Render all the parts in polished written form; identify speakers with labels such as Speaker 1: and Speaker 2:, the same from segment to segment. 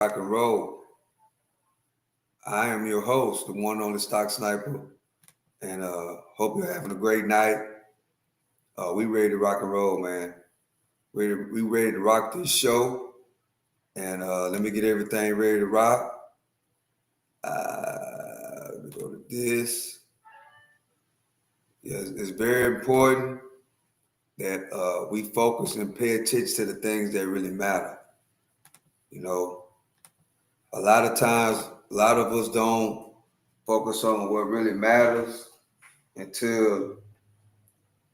Speaker 1: Rock and roll. I am your host, the one and only Stock Sniper, and hope you're having a great night. We ready to rock and roll, man. We ready to rock this show, and let me get everything ready to rock. Let me go to this. Yes, it's very important that we focus and pay attention to the things that really matter. You know, a lot of times, a lot of us don't focus on what really matters until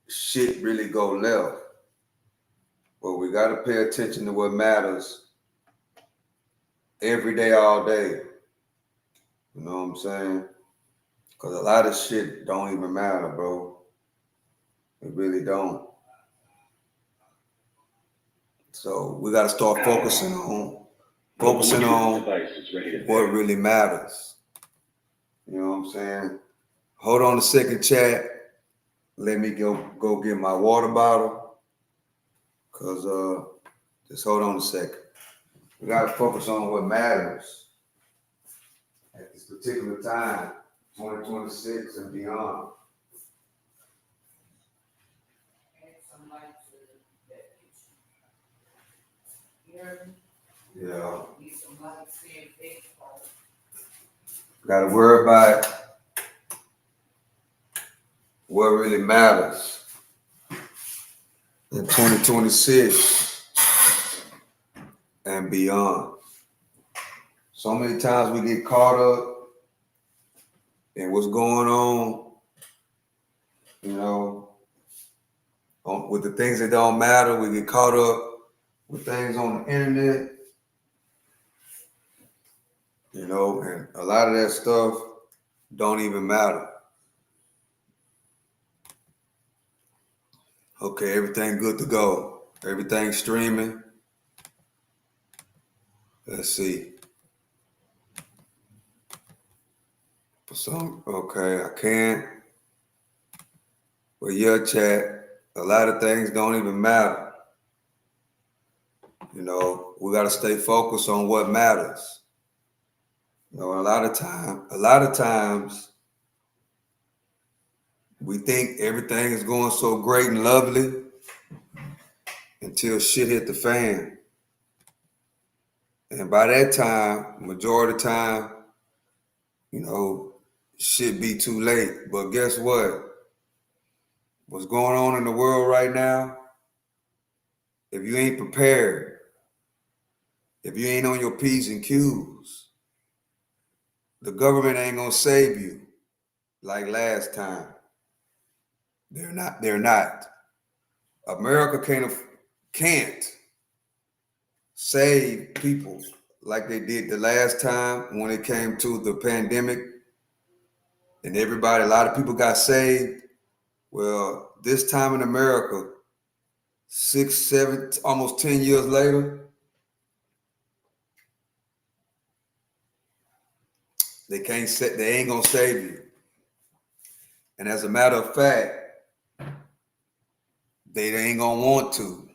Speaker 1: shit really go left. But we got to pay attention to what matters every day, all day. You know what I'm saying? Because a lot of shit don't even matter, bro. It really don't. So we got to start focusing on what really matters. You know what I'm saying? Hold on a second, chat. Let me go get my water bottle. Cause just hold on a second. We gotta focus on what matters at this particular time, 2026 and beyond. Yeah. Gotta worry about what really matters in 2026 and beyond. So many times we get caught up in what's going on, with the things that don't matter. We get caught up with things on the internet, and a lot of that stuff don't even matter. Okay, everything good to go. Everything streaming. Let's see. Okay, I can't. But yeah, chat, a lot of things don't even matter. We got to stay focused on what matters. A lot of times we think everything is going so great and lovely until shit hit the fan. And by that time, majority of the time, shit be too late. But guess what? What's going on in the world right now? If you ain't prepared, if you ain't on your P's and Q's, the government ain't gonna save you like last time. They're not. America can't save people like they did the last time when it came to the pandemic and a lot of people got saved. Well, this time in America, 6, 7, almost 10 years later, they ain't gonna save you. And as a matter of fact, they ain't gonna want to.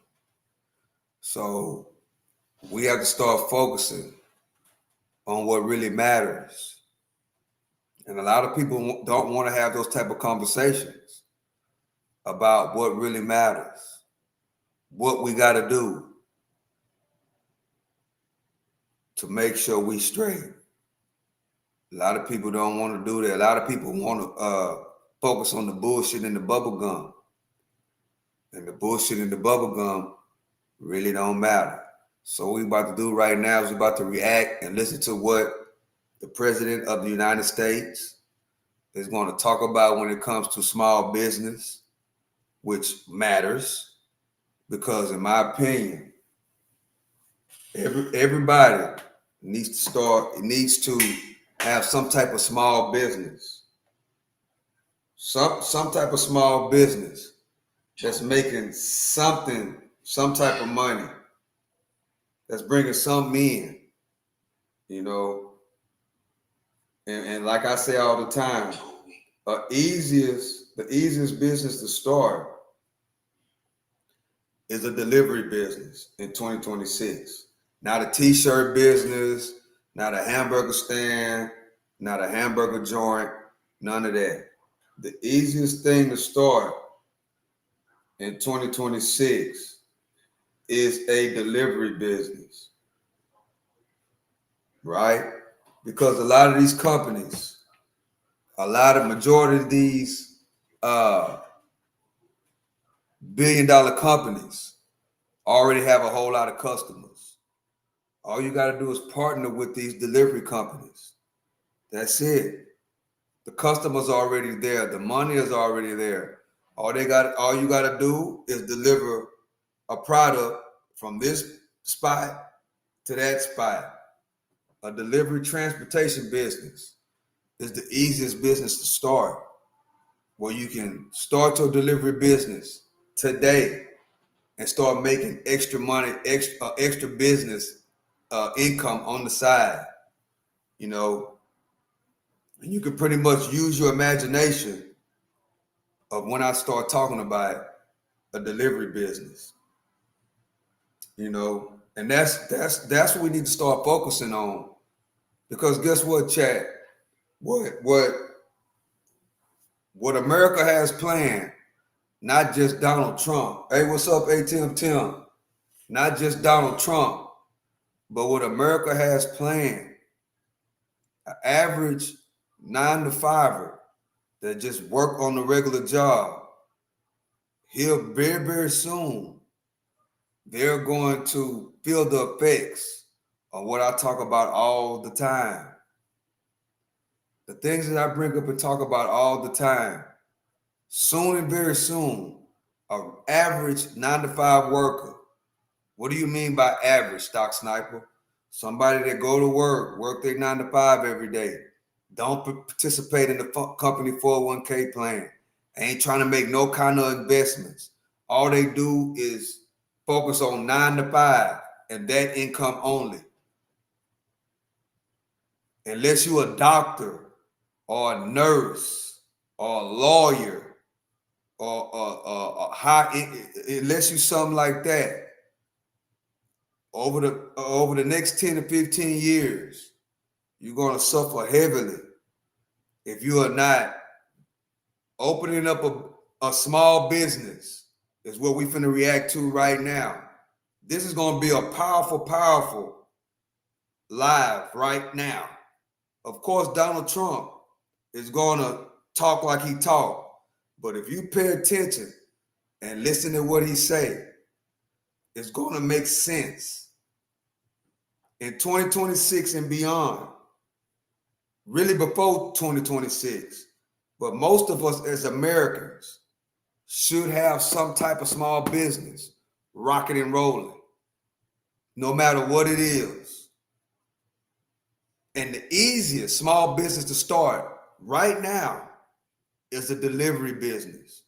Speaker 1: So we have to start focusing on what really matters. And a lot of people don't want to have those type of conversations about what really matters, what we got to do to make sure we straight. A lot of people don't want to do that. A lot of people want to focus on the bullshit in the bubble gum. And the bullshit in the bubble gum really don't matter. So what we about to do right now is we about to react and listen to what the President of the United States is going to talk about when it comes to small business, which matters, because in my opinion, everybody needs to have some type of small business, some type of small business that's making something, some type of money, that's bringing some in, and like I say all the time, the easiest business to start is a delivery business in 2026. Not a t-shirt business, not a hamburger stand, not a hamburger joint, none of that. The easiest thing to start in 2026 is a delivery business, right? Because a lot of these companies, majority of these billion-dollar companies already have a whole lot of customers. All you got to do is partner with these delivery companies. That's it. The customer's already there. The money is already there. All you got to do is deliver a product from this spot to that spot. A delivery transportation business is the easiest business to start, where you can start your delivery business today and start making extra money, extra business income on the side. You know, and you can pretty much use your imagination of when I start talking about a delivery business. You know, and that's what we need to start focusing on. Because guess what, chat? What America has planned, not just Donald Trump. Hey, what's up, ATM Tim? Not just Donald Trump, but what America has planned, an average 9-to-5er that just work on the regular job, here very, very soon, they're going to feel the effects of what I talk about all the time. The things that I bring up and talk about all the time. Soon and very soon, an average 9-to-5 worker. What do you mean by average, Stock Sniper? Somebody that go to work their 9-to-5 every day, don't participate in the company 401k plan, ain't trying to make no kind of investments. All they do is focus on 9-to-5 and that income only. Unless you're a doctor or a nurse or a lawyer or unless you something like that, over the next 10 to 15 years, you're going to suffer heavily if you are not opening up a small business. Is what we finna react to right now. This is going to be a powerful live right now. Of course, Donald Trump is going to talk like he talk, but if you pay attention and listen to what he say, it's going to make sense. In 2026 and beyond, really before 2026, but most of us as Americans should have some type of small business rocking and rolling, no matter what it is. And the easiest small business to start right now is a delivery business.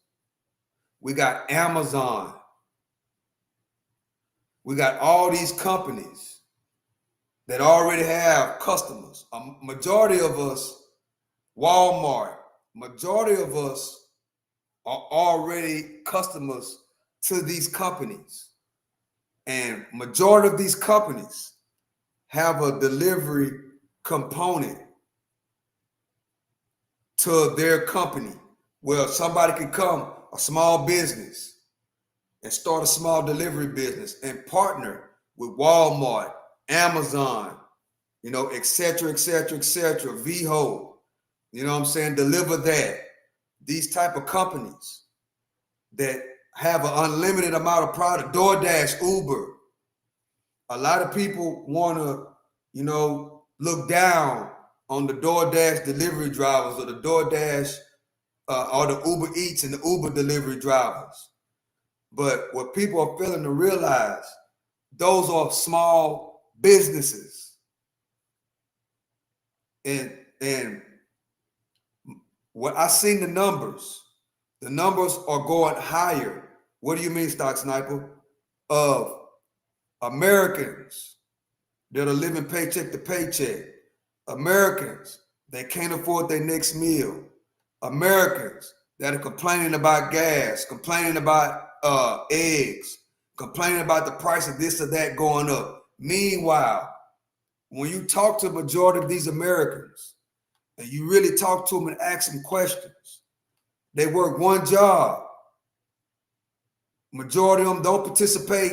Speaker 1: We got Amazon. We got all these companies that already have customers. A majority of us, Walmart, majority of us are already customers to these companies. And majority of these companies have a delivery component to their company where somebody can come, a small business, and start a small delivery business and partner with Walmart, Amazon, et cetera, VHO, you know what I'm saying? Deliver that. These type of companies that have an unlimited amount of product, DoorDash, Uber. A lot of people want to, look down on the DoorDash delivery drivers or the DoorDash or the Uber Eats and the Uber delivery drivers. But what people are failing to realize, those are small businesses. And what I seen the numbers are going higher. What do you mean, Stock Sniper? Of Americans that are living paycheck to paycheck. Americans that can't afford their next meal. Americans that are complaining about gas, complaining about eggs, complaining about the price of this or that going up. Meanwhile, when you talk to the majority of these Americans and you really talk to them and ask them questions, they work one job. Majority of them don't participate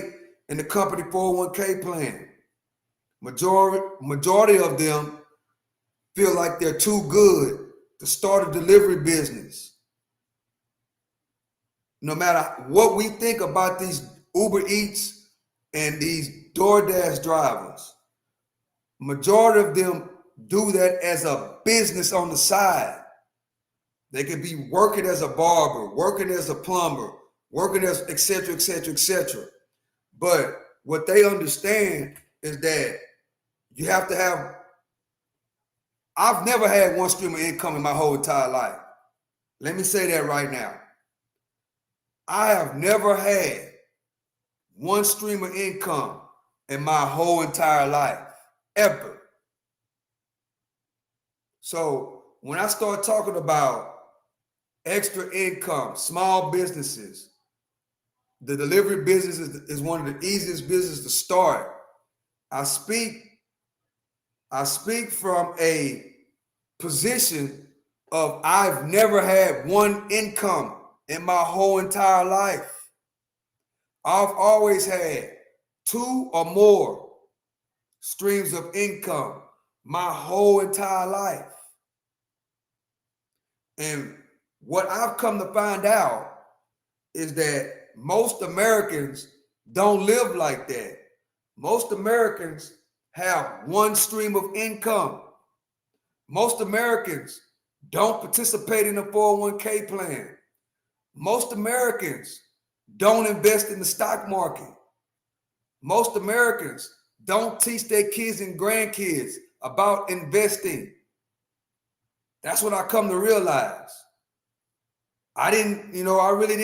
Speaker 1: in the company 401k plan. Majority of them feel like they're too good to start a delivery business. No matter what we think about these Uber Eats and these DoorDash drivers, majority of them do that as a business on the side. They could be working as a barber, working as a plumber, working as et cetera, et cetera, et cetera. But what they understand is that you have to have, I've never had one stream of income in my whole entire life. Let me say that right now. I have never had one stream of income in my whole entire life, ever. So when I start talking about extra income, small businesses, the delivery business is one of the easiest businesses to start. I speak from a position of I've never had one income in my whole entire life. I've always had 2 or more streams of income my whole entire life. And what I've come to find out is that most Americans don't live like that. Most Americans have one stream of income. Most Americans don't participate in a 401k plan. Most Americans don't invest in the stock market. Most Americans don't teach their kids and grandkids about investing. That's what I come to realize. I really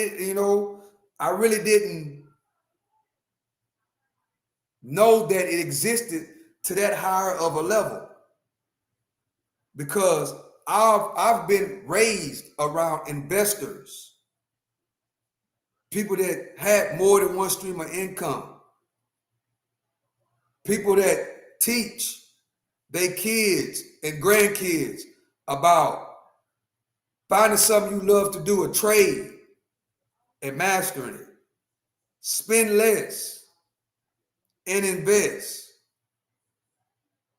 Speaker 1: didn't know that it existed to that higher of a level, because I've been raised around investors, people that had more than one stream of income, people that teach their kids and grandkids about finding something you love to do, a trade, and mastering it. Spend less and invest.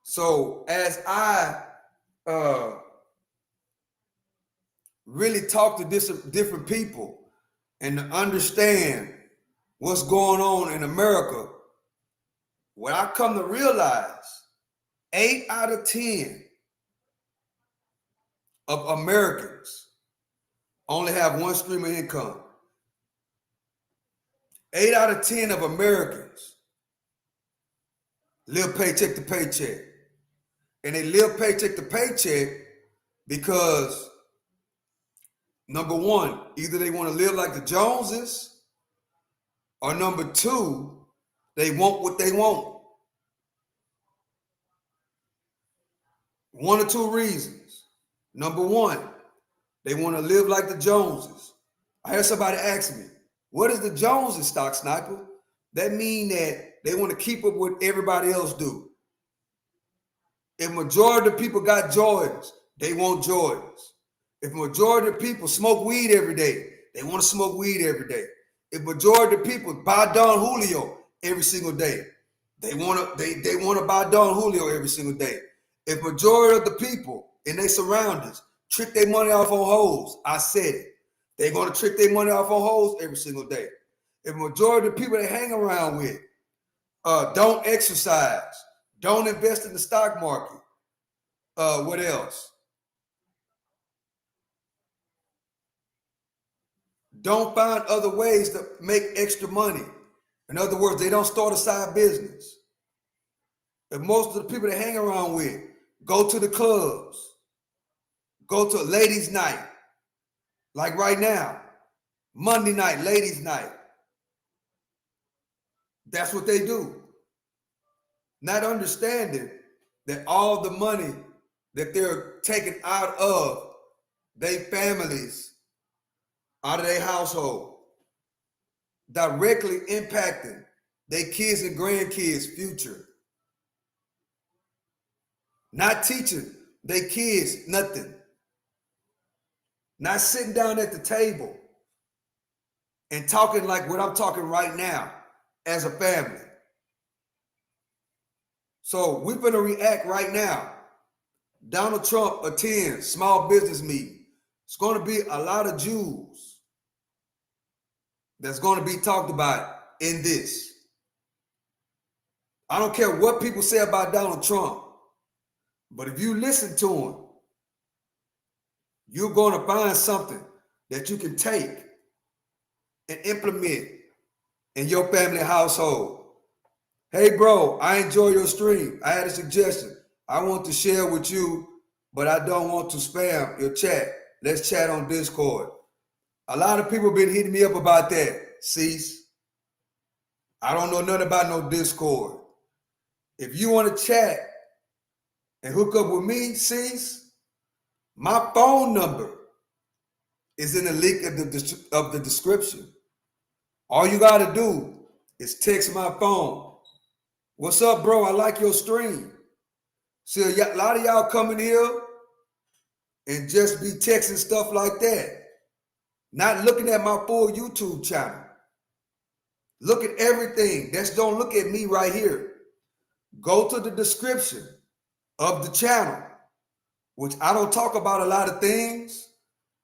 Speaker 1: So as I really talk to different people and to understand what's going on in America, what I come to realize, 8 out of 10 of Americans only have one stream of income. 8 out of 10 of Americans live paycheck to paycheck. And they live paycheck to paycheck because, number one, either they want to live like the Joneses, or number two, they want what they want. One or two reasons. Number one, they want to live like the Joneses. I heard somebody ask me, what is the Joneses, Stock Sniper? That mean that they want to keep up with everybody else do. If majority of people got Jordans, they want Jordans. If majority of people smoke weed every day, they want to smoke weed every day. If majority of people buy Don Julio every single day, they want to buy Don Julio every single day. If majority of the people in their surroundings trick their money off on hoes, I said it. They're going to trick their money off on hoes every single day. If majority of the people they hang around with don't exercise, don't invest in the stock market, what else? Don't find other ways to make extra money. In other words, they don't start a side business. If most of the people they hang around with go to the clubs, go to ladies' night, like right now, Monday night, ladies' night, that's what they do. Not understanding that all the money that they're taking out of their families, out of their household, directly impacting their kids and grandkids' future. not teaching their kids nothing, not sitting down at the table and talking like what I'm talking right now as a family. So we're going to react right now. Donald Trump attends small business meeting. It's going to be a lot of Jews that's going to be talked about in this. I don't care what people say about Donald Trump, but if you listen to him, you're going to find something that you can take and implement in your family household. Hey, bro, I enjoy your stream. I had a suggestion. I want to share with you, but I don't want to spam your chat. Let's chat on Discord. A lot of people been hitting me up about that. Cease. I don't know nothing about no Discord. If you want to chat and hook up with me, Cease, my phone number is in the link of the description. All you got to do is text my phone. What's up, bro? I like your stream. See, a lot of y'all coming here and just be texting stuff like that. Not looking at my full YouTube channel. Look at everything. Don't look at me right here. Go to the description of the channel, which I don't talk about a lot of things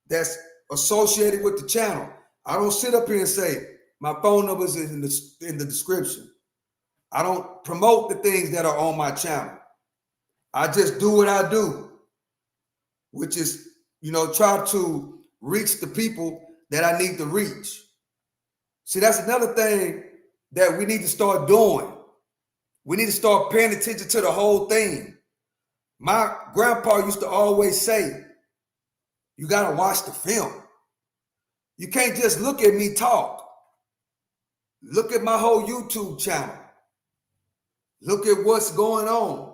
Speaker 1: that's associated with the channel. I don't sit up here and say, my phone number is in the description. I don't promote the things that are on my channel. I just do what I do, which is, try to reach the people that I need to reach. See, that's another thing that we need to start doing. We need to start paying attention to the whole thing. My grandpa used to always say, you got to watch the film. You can't just look at me talk. Look at my whole YouTube channel. Look at what's going on.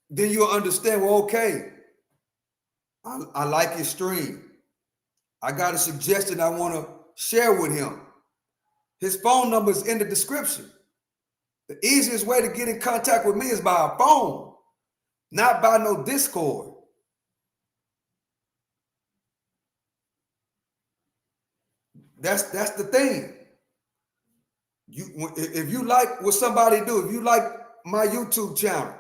Speaker 1: Then you'll understand, well, okay, I like his stream. I got a suggestion I want to share with him. His phone number is in the description. The easiest way to get in contact with me is by a phone, not by no Discord. That's the thing. If you like what somebody do, if you like my YouTube channel,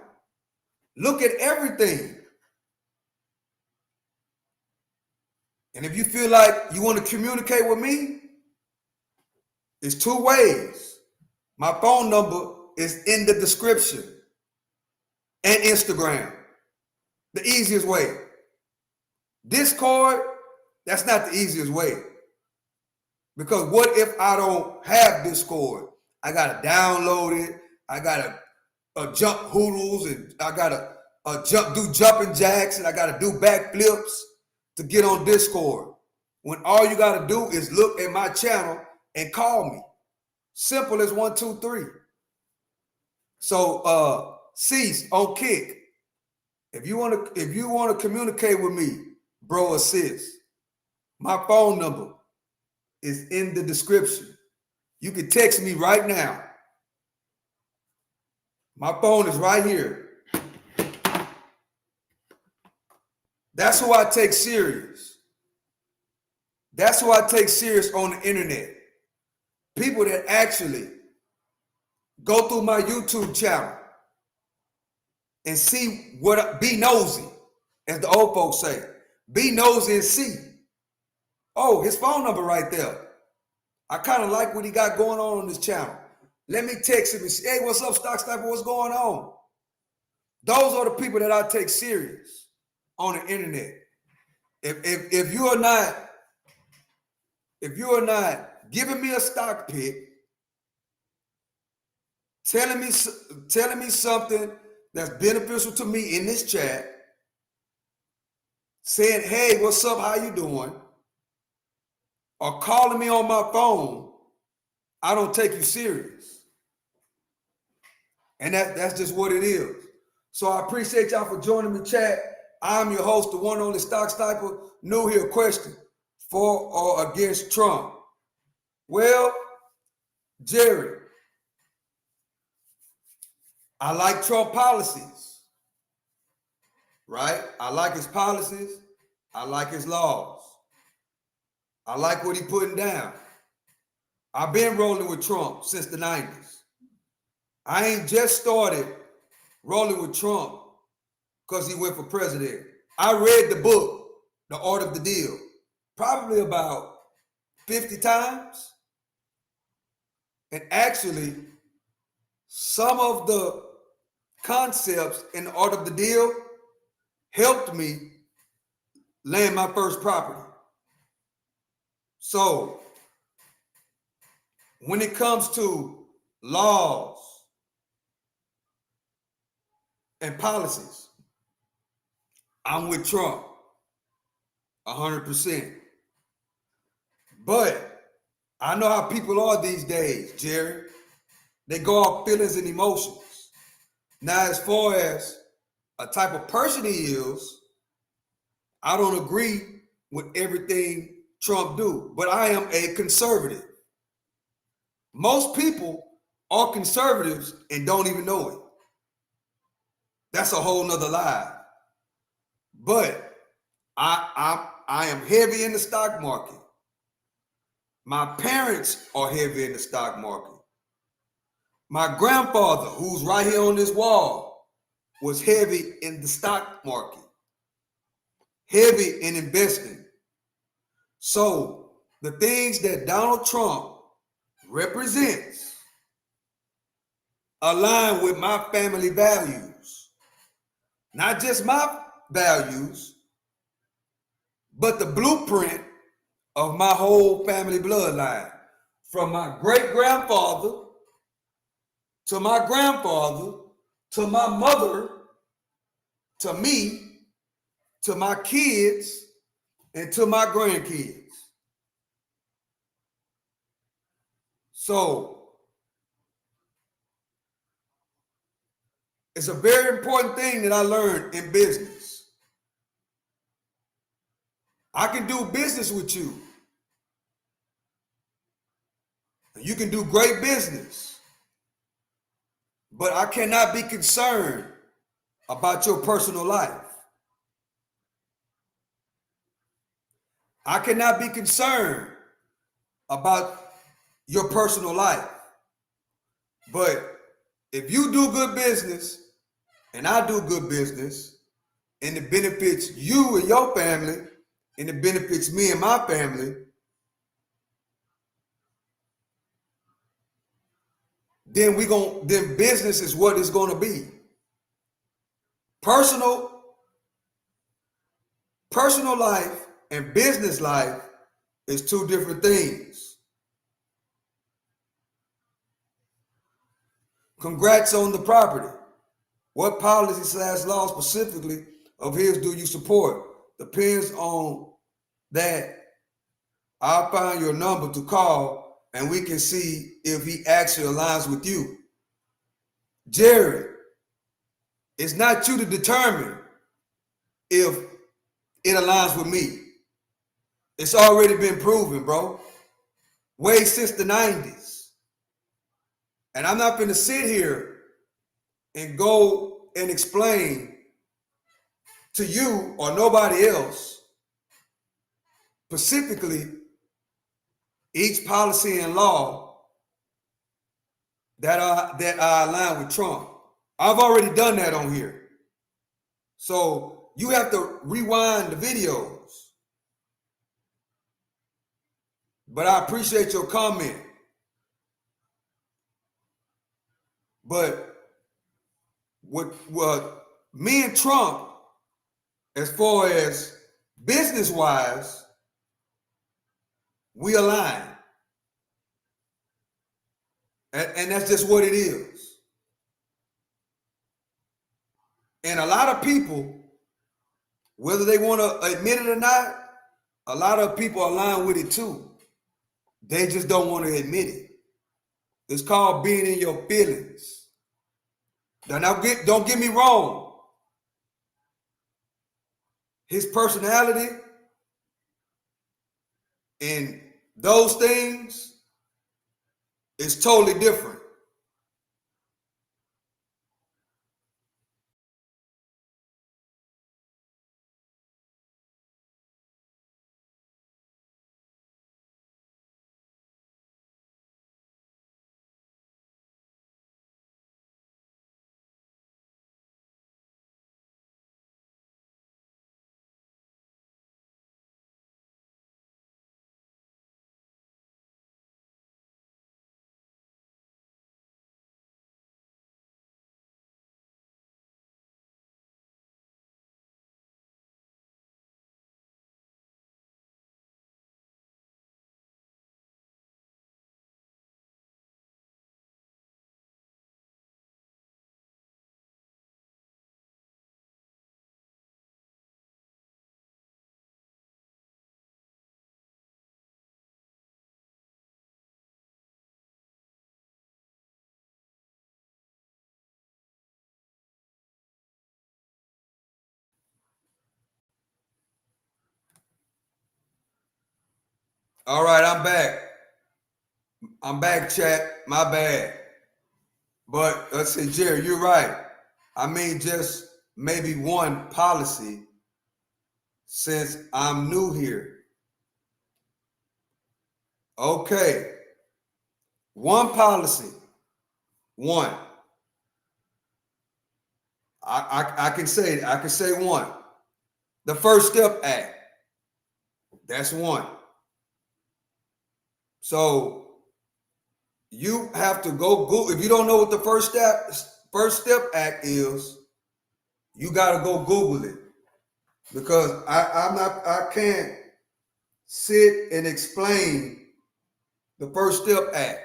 Speaker 1: look at everything. And if you feel like you want to communicate with me, it's two ways. My phone number is in the description and Instagram. The easiest way. Discord, that's not the easiest way. Because what if I don't have Discord? I got to download it. I got to jump hoodles, and I got to do jumping jacks, and I got to do backflips to get on Discord. When all you got to do is look at my channel and call me. Simple as 1, 2, 3. So cease on Kick. If you want to communicate with me, bro or sis, my phone number is in the description. You can text me right now. My phone is right here. That's who I take serious. That's who I take serious on the internet. People that actually go through my YouTube channel and see be nosy, as the old folks say. Be nosy and see. Oh, his phone number right there. I kind of like what he got going on this channel. Let me text him and say, hey, what's up, Stock Sniper? What's going on? Those are the people that I take serious on the internet. If you are not giving me a stock pick, telling me something that's beneficial to me in this chat, saying, hey, what's up? How you doing? Or calling me on my phone, I don't take you serious. And that's just what it is. So I appreciate y'all for joining me, chat. I'm your host, the one and only Stock Sniper. New here question: for or against Trump? Well, Jerry, I like Trump policies, right? I like his policies. I like his laws. I like what he putting down. I've been rolling with Trump since the 90s. I ain't just started rolling with Trump because he went for president. I read the book, The Art of the Deal, probably about 50 times. And actually, some of the concepts in The Art of the Deal helped me land my first property. So when it comes to laws and policies, I'm with Trump 100%. But I know how people are these days, Jerry. They go off feelings and emotions. Now, as far as a type of person he is, I don't agree with everything Trump do, but I am a conservative. Most people are conservatives and don't even know it. That's a whole nother lie. But I am heavy in the stock market. My parents are heavy in the stock market. My grandfather, who's right here on this wall, was heavy in the stock market, heavy in investing. So the things that Donald Trump represents align with my family values. Not just my values, but the blueprint of my whole family bloodline. From my great-grandfather to my grandfather to my mother to me to my kids and to my grandkids. So it's a very important thing that I learned in business. I can do business with you. You can do great business. But I cannot be concerned about your personal life. I cannot be concerned about your personal life. But if you do good business and I do good business and it benefits you and your family and it benefits me and my family, then business is what it's going to be. Personal life and business life is two different things. Congrats on the property. What policy/law specifically of his do you support? Depends on that. I'll find your number to call and we can see if he actually aligns with you. Jerry, it's not you to determine if it aligns with me. It's already been proven, bro. Way since the 90s. And I'm not going to sit here and go and explain to you or nobody else specifically each policy and law that I align with Trump. I've already done that on here. So you have to rewind the videos. But I appreciate your comment. But what me and Trump, as far as business-wise, we align. And that's just what it is. And a lot of people, whether they want to admit it or not, a lot of people align with it too. They just don't want to admit it. It's called being in your feelings. Now don't get me wrong. His personality and those things is totally different. All right, I'm back. I'm back, chat. My bad. But let's see, Jerry, you're right. I mean, just maybe one policy since I'm new here. Okay. One policy. One. I can say one. The First Step Act. That's one. So you have to go Google. If you don't know what the First Step Act is, you got to go Google it, because I can't sit and explain the First Step Act.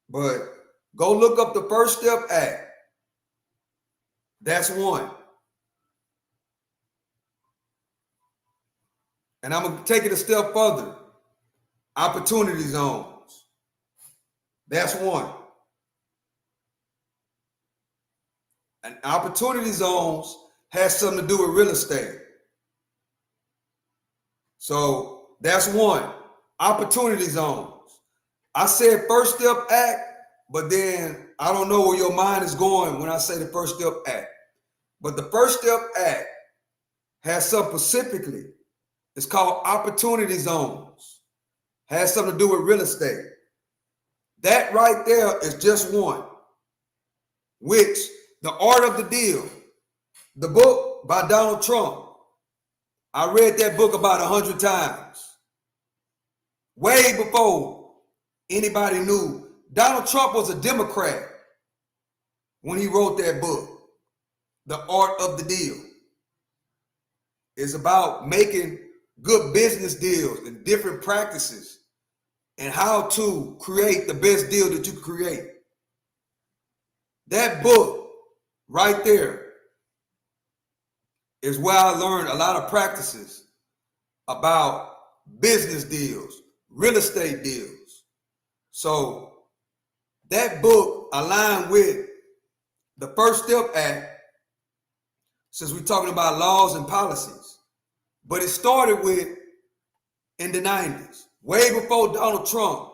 Speaker 1: But go look up the First Step Act. That's one. And I'm going to take it a step further. Opportunity zones. That's one. And opportunity zones has something to do with real estate. So that's one. Opportunity zones. I said First Step Act, but then I don't know where your mind is going when I say the First Step Act. But the First Step Act has something specifically. It's called opportunity zones. Has something to do with real estate. That right there is just one. Which, The Art of the Deal, the book by Donald Trump. I read that book about 100 times. Way before anybody knew. Donald Trump was a Democrat when he wrote that book, The Art of the Deal. It's about making good business deals and different practices and how to create the best deal that you can create. That book right there is where I learned a lot of practices about business deals, real estate deals. So that book aligned with the First Step Act, since we're talking about laws and policies. But it started with in the 90s, way before Donald Trump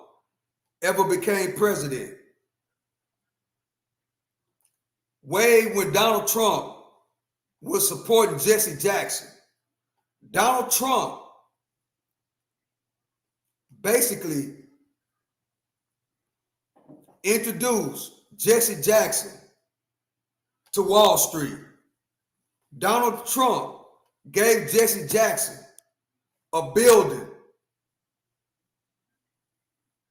Speaker 1: ever became president. Way when Donald Trump was supporting Jesse Jackson. Donald Trump basically introduced Jesse Jackson to Wall Street. Donald Trump gave Jesse Jackson a building.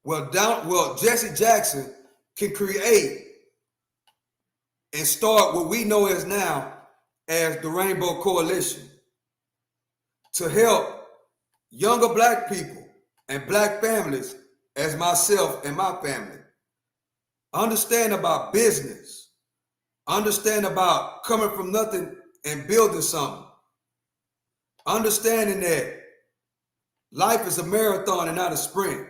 Speaker 1: Well, Jesse Jackson can create and start what we know as now as the Rainbow Coalition to help younger black people and black families as myself and my family understand about business, understand about coming from nothing and building something, understanding that life is a marathon and not a sprint.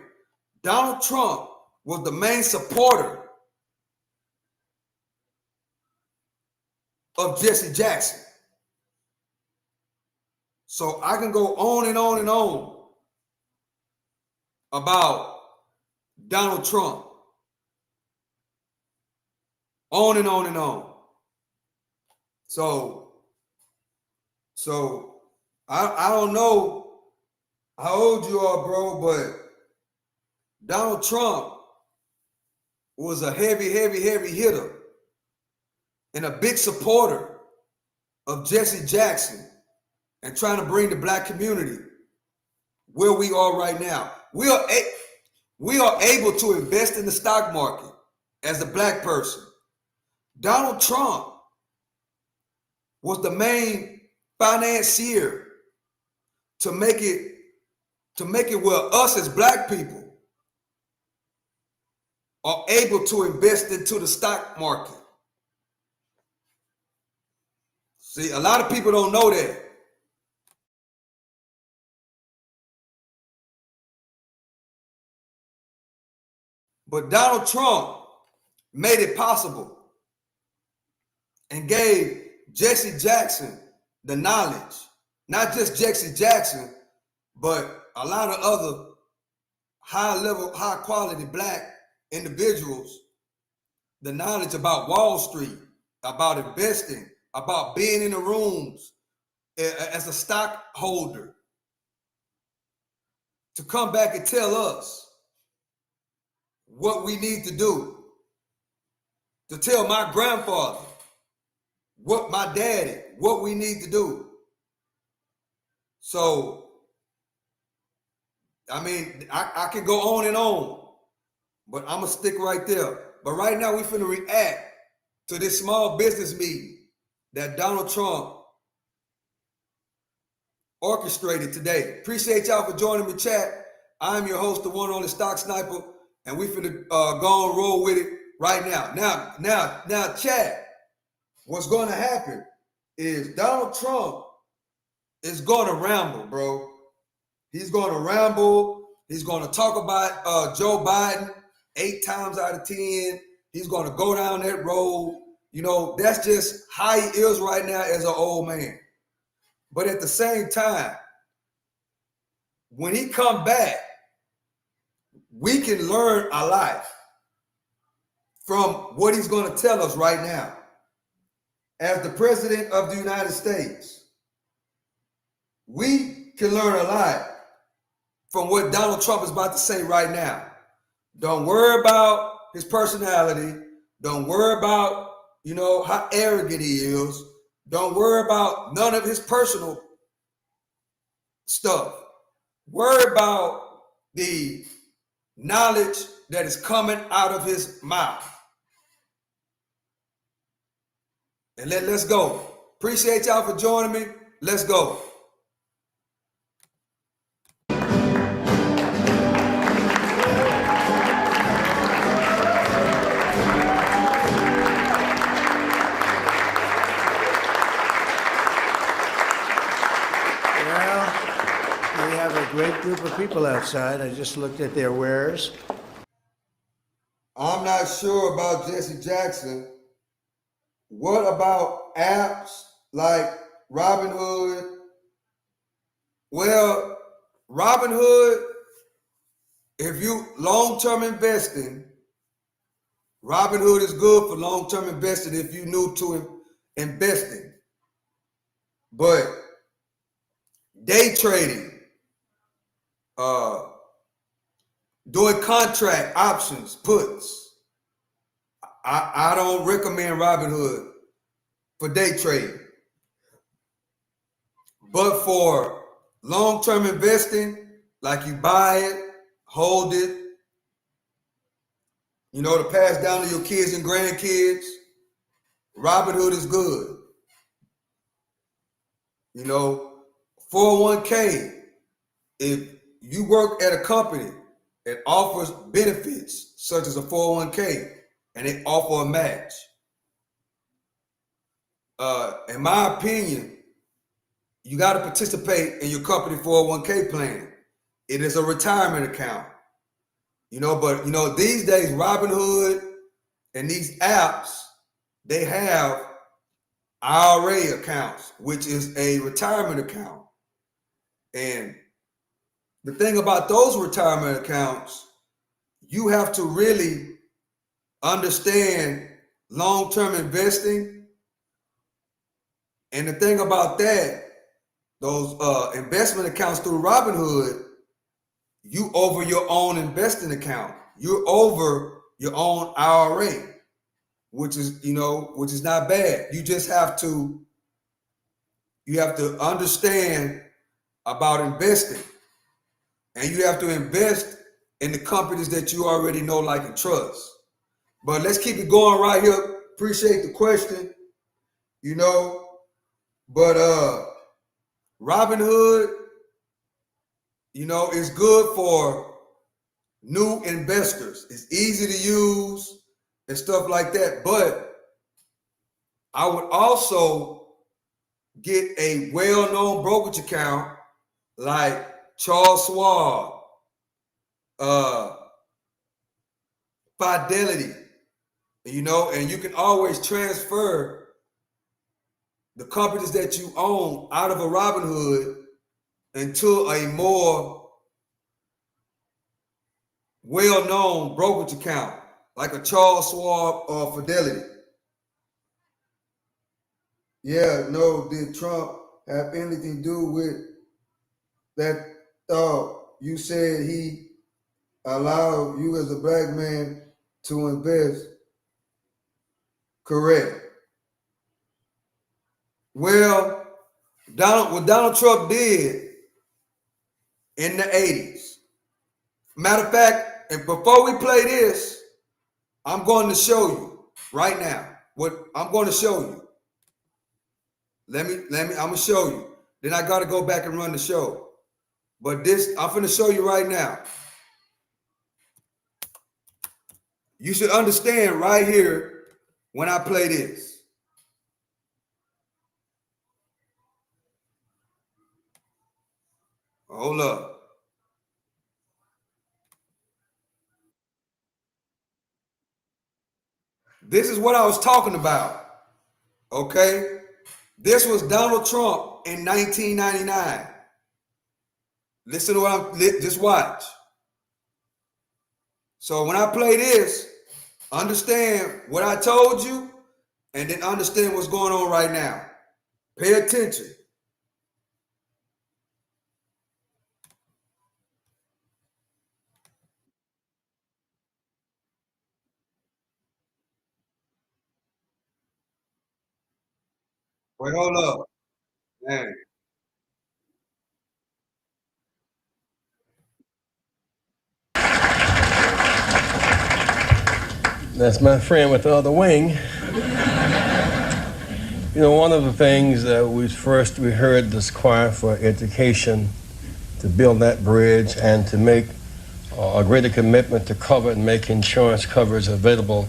Speaker 1: Donald Trump was the main supporter of Jesse Jackson. So I can go on and on and on about Donald Trump. On and on and on. So I don't know how old you are, bro, but Donald Trump was a heavy hitter and a big supporter of Jesse Jackson and trying to bring the black community where we are right now. We are able to invest in the stock market as a black person. Donald Trump was the main financier to make it where us as black people are able to invest into the stock market. See, a lot of people don't know that. But Donald Trump made it possible and gave Jesse Jackson the knowledge. Not just Jesse Jackson, but a lot of other high level, high quality black individuals the knowledge about Wall Street, about investing, about being in the rooms as a stockholder, to come back and tell us what we need to do, to tell my grandfather, what my daddy, what we need to do. So, I mean, I can go on and on, but I'm gonna stick right there. But right now, we finna react to this small business meeting that Donald Trump orchestrated today. Appreciate y'all for joining me, chat. I'm your host, the one on the Stock Sniper, and we finna go and roll with it right now. Now, chat. What's going to happen is Donald Trump is going to ramble, bro. He's going to ramble. He's going to talk about Joe Biden 8 times out of 10. He's going to go down that road. You know, that's just how he is right now as an old man. But at the same time, when he come back, we can learn a lot from what he's going to tell us right now. As the president of the United States, we can learn a lot from what Donald Trump is about to say right now. Don't worry about his personality. Don't worry about, you know, how arrogant he is. Don't worry about none of his personal stuff. Worry about the knowledge that is coming out of his mouth. And let's go. Appreciate y'all for joining me. Let's go.
Speaker 2: Great group of people outside. I just looked at their wares.
Speaker 1: I'm not sure about Jesse Jackson. What about apps like Robinhood? Well, Robinhood, if you long-term investing, Robinhood is good for long-term investing if you're new to investing. But day trading, doing contract options, puts, I don't recommend Robinhood for day trading. But for long-term investing, like you buy it, hold it, you know, to pass down to your kids and grandkids, Robinhood is good. You know, 401k, if you work at a company that offers benefits such as a 401k and they offer a match, in my opinion, you got to participate in your company 401k plan. It is a retirement account. You know, but, you know, these days, Robinhood and these apps, they have IRA accounts, which is a retirement account. And the thing about those retirement accounts, you have to really understand long-term investing. And the thing about that, those investment accounts through Robinhood, you over your own investing account. You're over your own IRA, which is, you know, which is not bad. You just have to, you have to understand about investing. And you have to invest in the companies that you already know, like, and trust. But let's keep it going right here. Appreciate the question, you know. But Robinhood, you know, is good for new investors. It's easy to use and stuff like that. But I would also get a well-known brokerage account like Charles Schwab, Fidelity, you know, and you can always transfer the companies that you own out of a Robinhood into a more well-known brokerage account, like a Charles Schwab or Fidelity. Yeah, no, did Trump have anything to do with that thought? You said he allowed you as a black man to invest. Correct. Well, what Donald Trump did in the 80s. Matter of fact, and before we play this, I'm going to show you right now what I'm going to show you. I'm gonna show you. Then I gotta go back and run the show. But this, I'm gonna show you right now. You should understand right here when I play this. Hold up. This is what I was talking about. Okay? This was Donald Trump in 1999. Listen to what just watch. So when I play this, understand what I told you, and then understand what's going on right now. Pay attention. Wait, hold up. Man.
Speaker 3: That's my friend with the other wing. You know, one of the things that we heard this choir for education, to build that bridge and to make a greater commitment to cover and make insurance coverage available.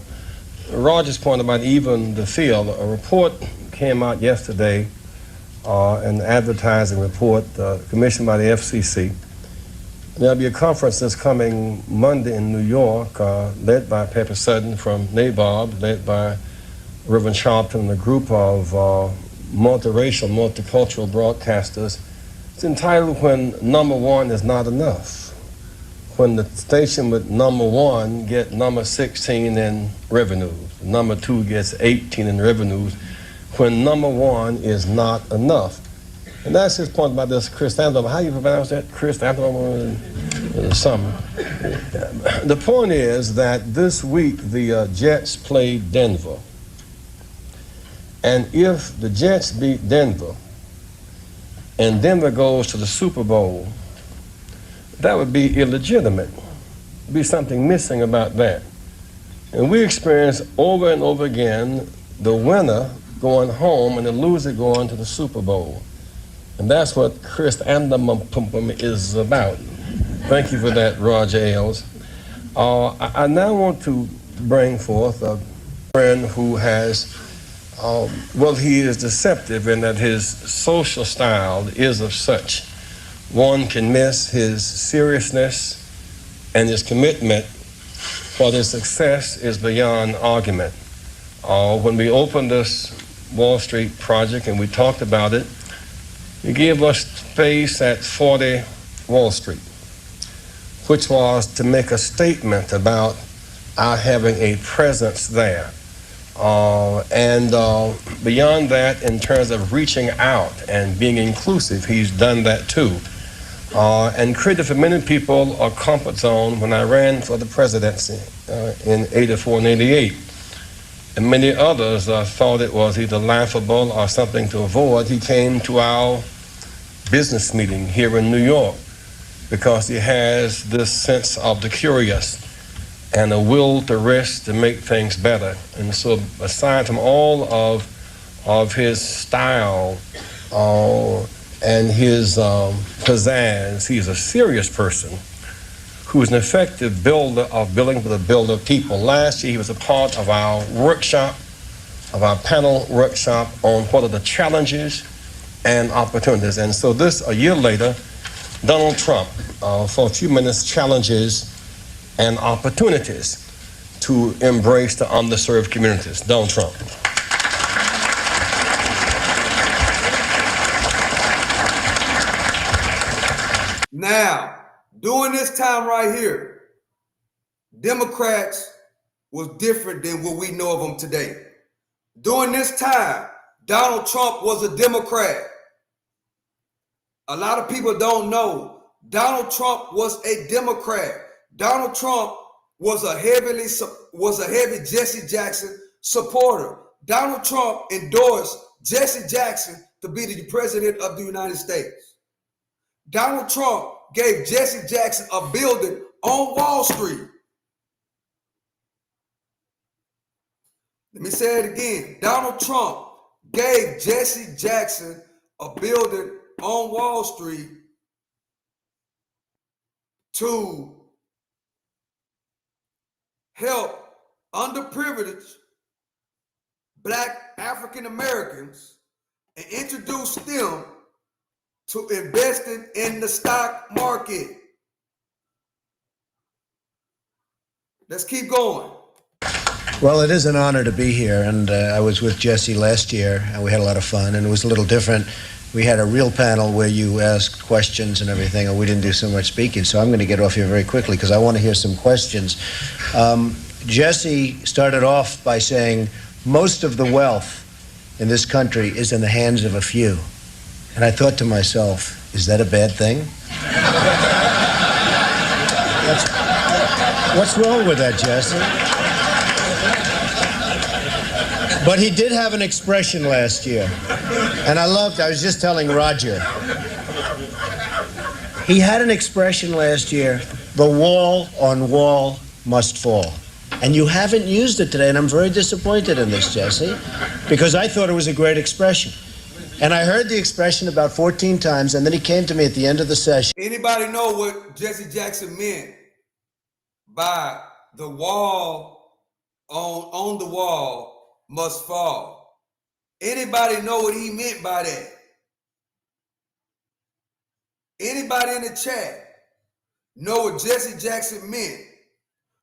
Speaker 3: Roger's point about even the field, a report came out yesterday, an advertising report commissioned by the FCC. There'll be a conference that's coming Monday in New York, led by Pepper Sutton from NABOB, led by Reverend Sharpton and a group of multiracial, multicultural broadcasters. It's entitled When Number One Is Not Enough. When the station with number one get number 16 in revenues, number two gets 18 in revenues, when number one is not enough. And that's his point about this chrysanthemum. How you pronounce that? Chrysanthemum something. The point is that this week the Jets played Denver. And if the Jets beat Denver and Denver goes to the Super Bowl, that would be illegitimate. There'd be something missing about that. And we experience over and over again the winner going home and the loser going to the Super Bowl. And that's what chrysanthemum is about. Thank you for that, Roger Ailes. I now want to bring forth a friend who has, he is deceptive in that his social style is of such. One can miss his seriousness and his commitment, while his success is beyond argument. When we opened this Wall Street project and we talked about it, he gave us space at 40 Wall Street, which was to make a statement about our having a presence there. And beyond that, in terms of reaching out and being inclusive, he's done that too. And created for many people a comfort zone when I ran for the presidency in 84 and 88. And many others thought it was either laughable or something to avoid. He came to our business meeting here in New York because he has this sense of the curious and a will to risk to make things better. And so aside from all of his style and his pizzazz, he's a serious person who's an effective builder of building with a builder of people. Last year he was a part of our workshop, of our panel workshop on what are the challenges and opportunities. And so this, a year later, Donald Trump, for a few minutes, challenges and opportunities to embrace the underserved communities. Donald Trump.
Speaker 1: Now, during this time right here, Democrats was different than what we know of them today. During this time, Donald Trump was a Democrat. A lot of people don't know Donald Trump was a Democrat. Donald Trump was a heavy Jesse Jackson supporter. Donald Trump endorsed Jesse Jackson to be the president of the United States. Donald Trump gave Jesse Jackson a building on Wall Street. Let me say it again. Donald Trump gave Jesse Jackson a building on Wall Street to help underprivileged Black African Americans and introduce them to investing in the stock market. Let's keep going.
Speaker 2: Well, it is an honor to be here, and I was with Jesse last year, and we had a lot of fun, and it was a little different. We had a real panel where you asked questions and everything, and we didn't do so much speaking, so I'm going to get off here very quickly because I want to hear some questions. Jesse started off by saying most of the wealth in this country is in the hands of a few. And I thought to myself, is that a bad thing? What's wrong with that, Jesse? But he did have an expression last year, and I was just telling Roger, he had an expression last year, the wall on wall must fall. And you haven't used it today, and I'm very disappointed in this, Jesse, because I thought it was a great expression. And I heard the expression about 14 times, and then he came to me at the end of the session.
Speaker 1: Anybody know what Jesse Jackson meant by the wall on the wall must fall? Anybody know what he meant by that? Anybody in the chat know what Jesse Jackson meant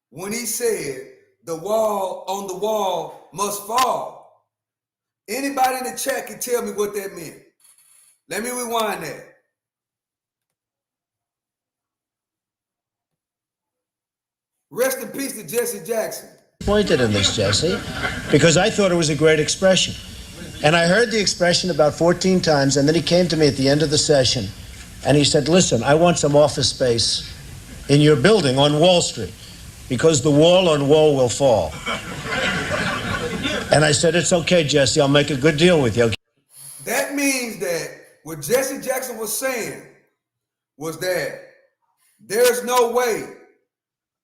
Speaker 1: when he said the wall on the wall must fall? Anybody in the chat can tell me what that meant. Let me rewind that. Rest in peace to Jesse Jackson.
Speaker 2: Pointed in this, Jesse, because I thought it was a great expression. And I heard the expression about 14 times, and then he came to me at the end of the session, and he said, listen, I want some office space in your building on Wall Street, because the wall on wall will fall. And I said, it's okay, Jesse, I'll make a good deal with you.
Speaker 1: That means that what Jesse Jackson was saying was that there's no way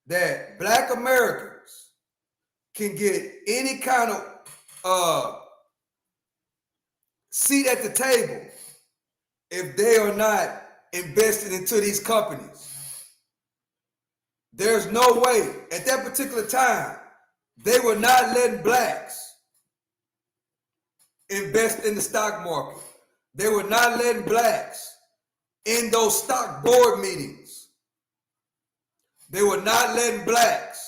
Speaker 1: that Black Americans can get any kind of seat at the table if they are not invested into these companies. There's no way. At that particular time, they were not letting Blacks invest in the stock market. They were not letting Blacks in those stock board meetings. They were not letting Blacks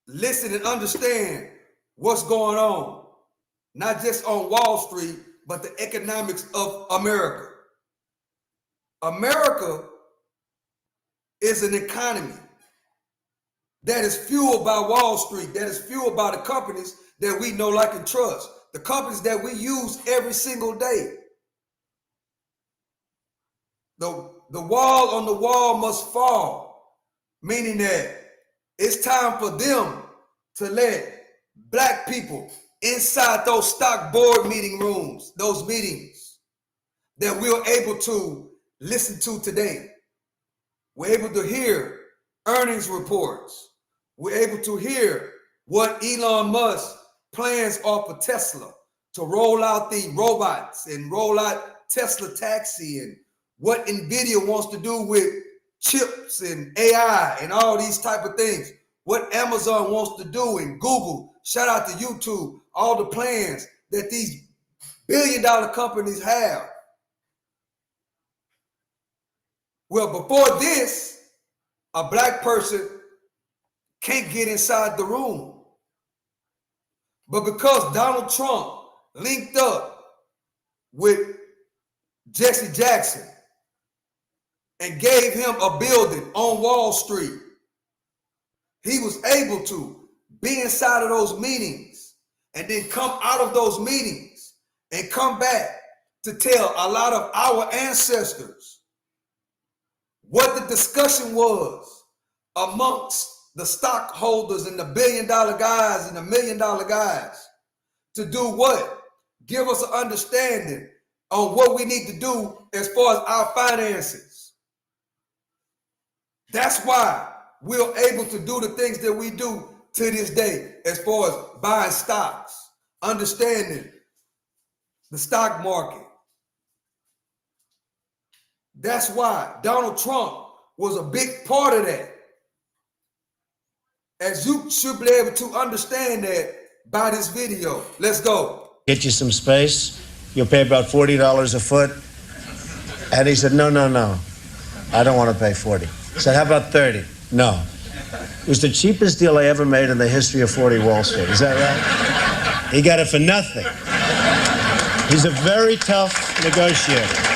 Speaker 1: listen and understand what's going on, not just on Wall Street, but the economics of America. America is an economy that is fueled by Wall Street, that is fueled by the companies that we know, like, and trust, the companies that we use every single day. The wall on the wall must fall, meaning that it's time for them to let Black people inside those stock board meeting rooms, those meetings that we're able to listen to today. We're able to hear earnings reports. We're able to hear what Elon Musk plans are for Tesla to roll out the robots and roll out Tesla Taxi, and what NVIDIA wants to do with chips and AI and all these type of things. What Amazon wants to do, and Google, shout out to YouTube, all the plans that these billion-dollar companies have. Well, before this, a Black person can't get inside the room. But because Donald Trump linked up with Jesse Jackson and gave him a building on Wall Street, He was able to be inside of those meetings and then come out of those meetings and come back to tell a lot of our ancestors what the discussion was amongst the stockholders and the $1 billion guys and the $1 million guys to do what? Give us an understanding on what we need to do as far as our finances. That's why we're able to do the things that we do to this day as far as buying stocks, understanding the stock market. That's why Donald Trump was a big part of that. As you should be able to understand that by this video. Let's go.
Speaker 2: Get you some space. You'll pay about $40 a foot. And he said, no. I don't want to pay 40. I said, how about 30? No. It was the cheapest deal I ever made in the history of 40 Wall Street. Is that right? He got it for nothing. He's a very tough negotiator.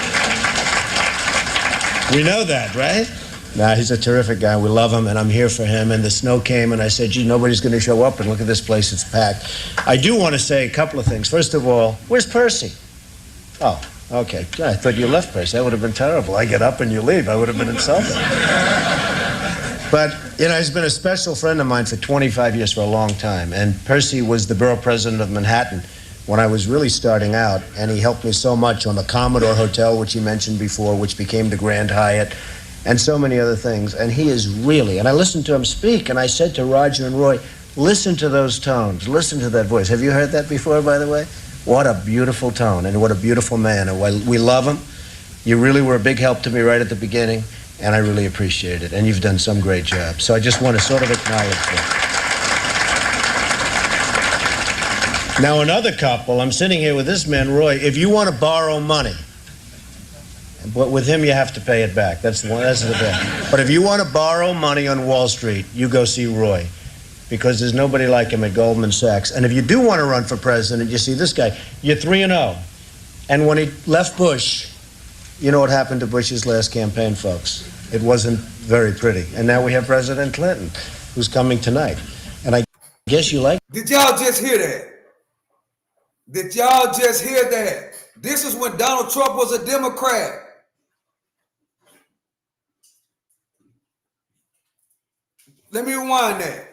Speaker 2: We know that, right? Nah, he's a terrific guy. We love him, and I'm here for him. And the snow came, and I said, gee, nobody's going to show up, and look at this place, it's packed. I do want to say a couple of things. First of all, where's Percy? Oh, okay. I thought you left, Percy. That would have been terrible. I get up and you leave. I would have been insulted. But, you know, he's been a special friend of mine for 25 years, for a long time. And Percy was the borough president of Manhattan when I was really starting out, and he helped me so much on the Commodore Hotel, which he mentioned before, which became the Grand Hyatt, and so many other things. And he is really, and I listened to him speak, and I said to Roger and Roy, listen to those tones, listen to that voice. Have you heard that before, by the way? What a beautiful tone, and what a beautiful man, and we love him. You really were a big help to me right at the beginning, and I really appreciate it, and you've done some great job. So I just want to sort of acknowledge that. Now, another couple, I'm sitting here with this man, Roy. If you want to borrow money, but with him you have to pay it back. That's the best. But if you want to borrow money on Wall Street, you go see Roy, because there's nobody like him at Goldman Sachs. And if you do want to run for president, you see this guy, you're 3-0. And when he left Bush, you know what happened to Bush's last campaign, folks? It wasn't very pretty. And now we have President Clinton, who's coming tonight. And I guess you like.
Speaker 1: Did y'all just hear that? Did y'all just hear that? This is when Donald Trump was a Democrat. Let me rewind that.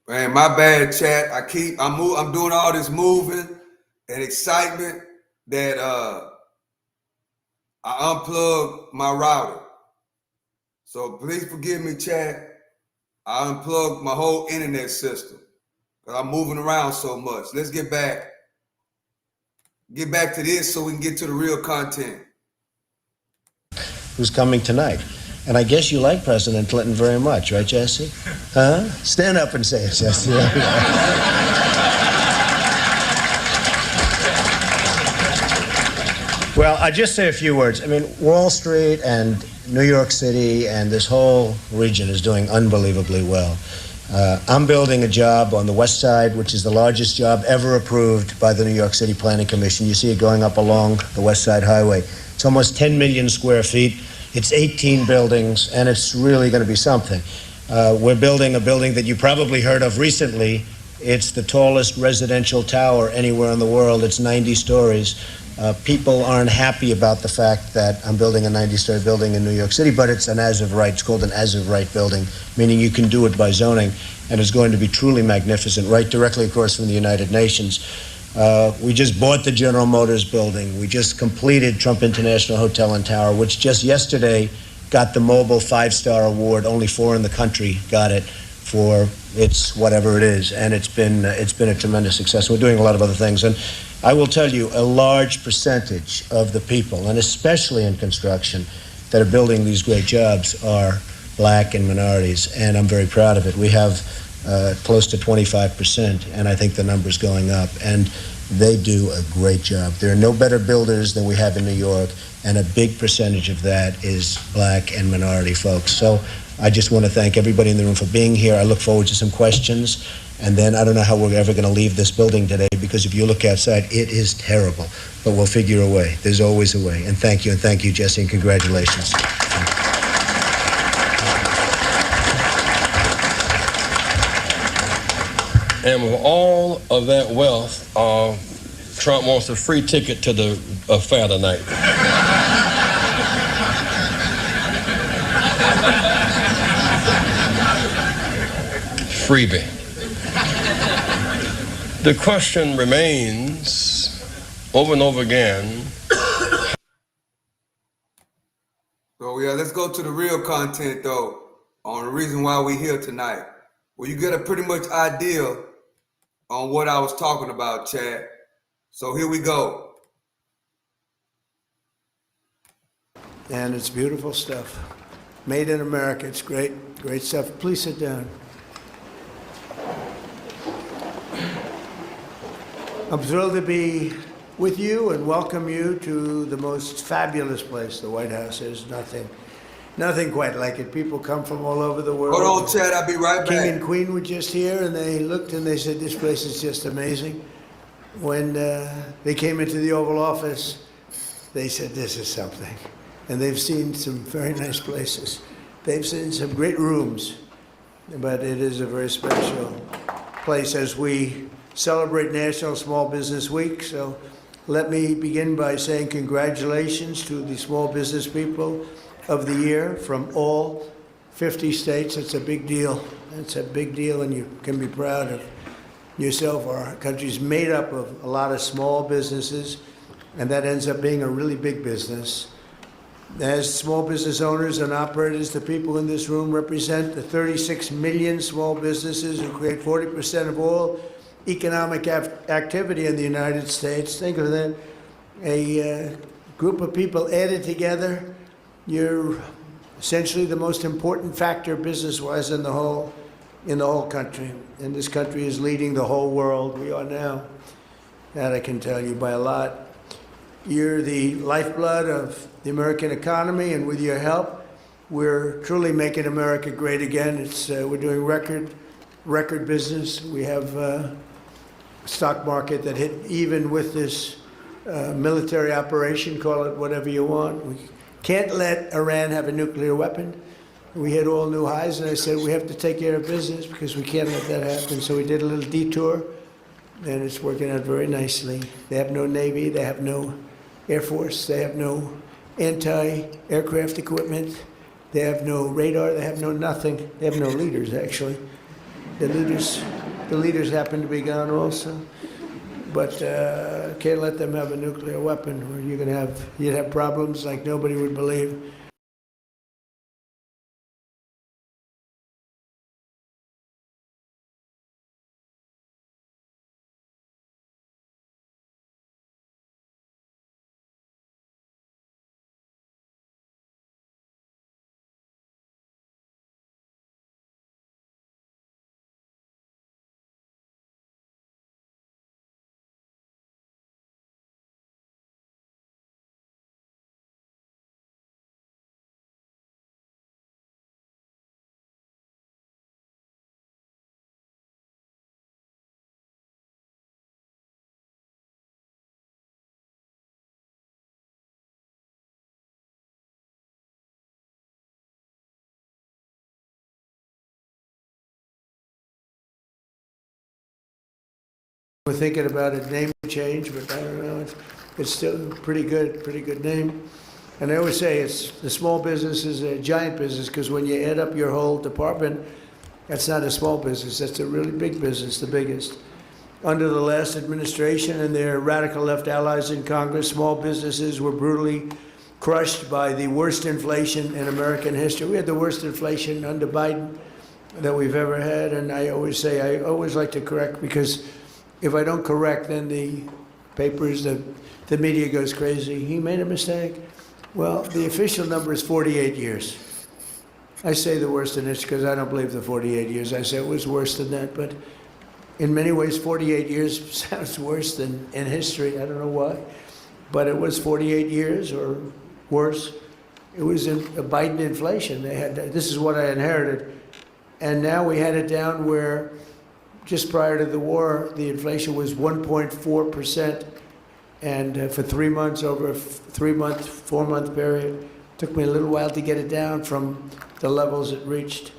Speaker 1: Man, my bad, chat. I'm doing all this moving and excitement that I unplugged my router. So please forgive me, chat. I unplugged my whole internet system because I'm moving around so much. Let's get back to this so we can get to the real content.
Speaker 2: Who's coming tonight. And I guess you like President Clinton very much, right, Jesse? Huh? Stand up and say it, Jesse. Well, I'll just say a few words. I mean, Wall Street and New York City and this whole region is doing unbelievably well. I'm building a job on the West Side, which is the largest job ever approved by the New York City Planning Commission. You see it going up along the West Side Highway. It's almost 10 million square feet. It's 18 buildings, and it's really going to be something. We're building a building that you probably heard of recently. It's the tallest residential tower anywhere in the world. It's 90 stories. People aren't happy about the fact that I'm building a 90-story building in New York City, but it's an as-of-right. It's called an as-of-right building, meaning you can do it by zoning, and it's going to be truly magnificent, right directly across from the United Nations. We just bought the General Motors building. We just completed Trump International Hotel and Tower, which just yesterday got the Mobile 5-star award. Only 4 in the country got it for its whatever it is, and it's been a tremendous success. We're doing a lot of other things, and I will tell you, a large percentage of the people, and especially in construction, that are building these great jobs are black and minorities, and I'm very proud of it. We have close to 25%, and I think the number's going up, and they do a great job. There are no better builders than we have in New York, and a big percentage of that is black and minority folks. So I just want to thank everybody in the room for being here. I look forward to some questions. And then I don't know how we're ever going to leave this building today, because if you look outside, it is terrible. But we'll figure a way. There's always a way. And thank you, Jesse, and congratulations.
Speaker 3: And with all of that wealth, Trump wants a free ticket to the fair tonight. Freebie. The question remains over and over again.
Speaker 1: So yeah, let's go to the real content though, on the reason why we're here tonight. Well, you get a pretty much idea on what I was talking about, Chad. So here we go.
Speaker 4: And it's beautiful stuff. Made in America. It's great stuff. Please sit down. I'm thrilled to be with you and welcome you to the most fabulous place, the White House. There's nothing quite like it. People come from all over the world.
Speaker 1: Hold on, Chad, I'll be right back.
Speaker 4: King and Queen were just here, and they looked and they said, this place is just amazing. When they came into the Oval Office, they said, this is something. And they've seen some very nice places. They've seen some great rooms, but it is a very special place as we celebrate National Small Business Week. So let me begin by saying congratulations to the small business people of the year from all 50 states. It's a big deal. It's a big deal, and you can be proud of yourself. Our country's made up of a lot of small businesses, and that ends up being a really big business. As small business owners and operators, the people in this room represent the 36 million small businesses who create 40% of all economic activity in the United States. Think of that. A group of people added together. You're essentially the most important factor business-wise in the whole country. And this country is leading the whole world. We are now. That I can tell you by a lot. You're the lifeblood of the American economy, and with your help, we're truly making America great again. We're doing record business. We have a stock market that hit even with this military operation, call it whatever you want. We can't let Iran have a nuclear weapon. We hit all new highs, and I said we have to take care of business because we can't let that happen. So we did a little detour, and it's working out very nicely. They have no Navy, they have no Air Force, they have no anti-aircraft equipment, they have no radar, they have no nothing. They have no leaders, actually. The leaders The leaders happen to be gone also. But can't let them have a nuclear weapon, or you'd have problems like nobody would believe. We're thinking about a name change, but I don't know. It's still a pretty good name. And I always say it's the small business is a giant business, because when you add up your whole department, that's not a small business. That's a really big business, the biggest. Under the last administration and their radical left allies in Congress, small businesses were brutally crushed by the worst inflation in American history. We had the worst inflation under Biden that we've ever had. And I always say, I always like to correct, because if I don't correct, then the papers, the media goes crazy. He made a mistake. Well, the official number is 48 years. I say the worst in history because I don't believe the 48 years. I say it was worse than that. But in many ways, 48 years sounds worse than in history. I don't know why. But it was 48 years or worse. It was a Biden inflation. This is what I inherited. And now we had it down where just prior to the war, the inflation was 1.4%, and for 3 months, over a 4-month period. Took me a little while to get it down from the levels it reached.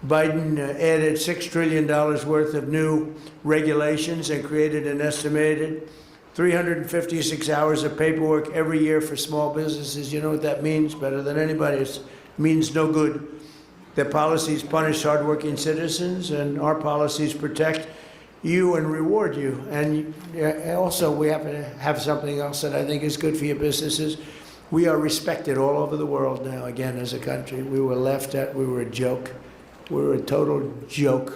Speaker 4: Biden added $6 trillion worth of new regulations and created an estimated 356 hours of paperwork every year for small businesses. You know what that means better than anybody. It means no good. Their policies punish hardworking citizens, and our policies protect you and reward you. And also, we happen to have something else that I think is good for your businesses. We are respected all over the world now, again, as a country. We were laughed at. We were a joke. We were a total joke.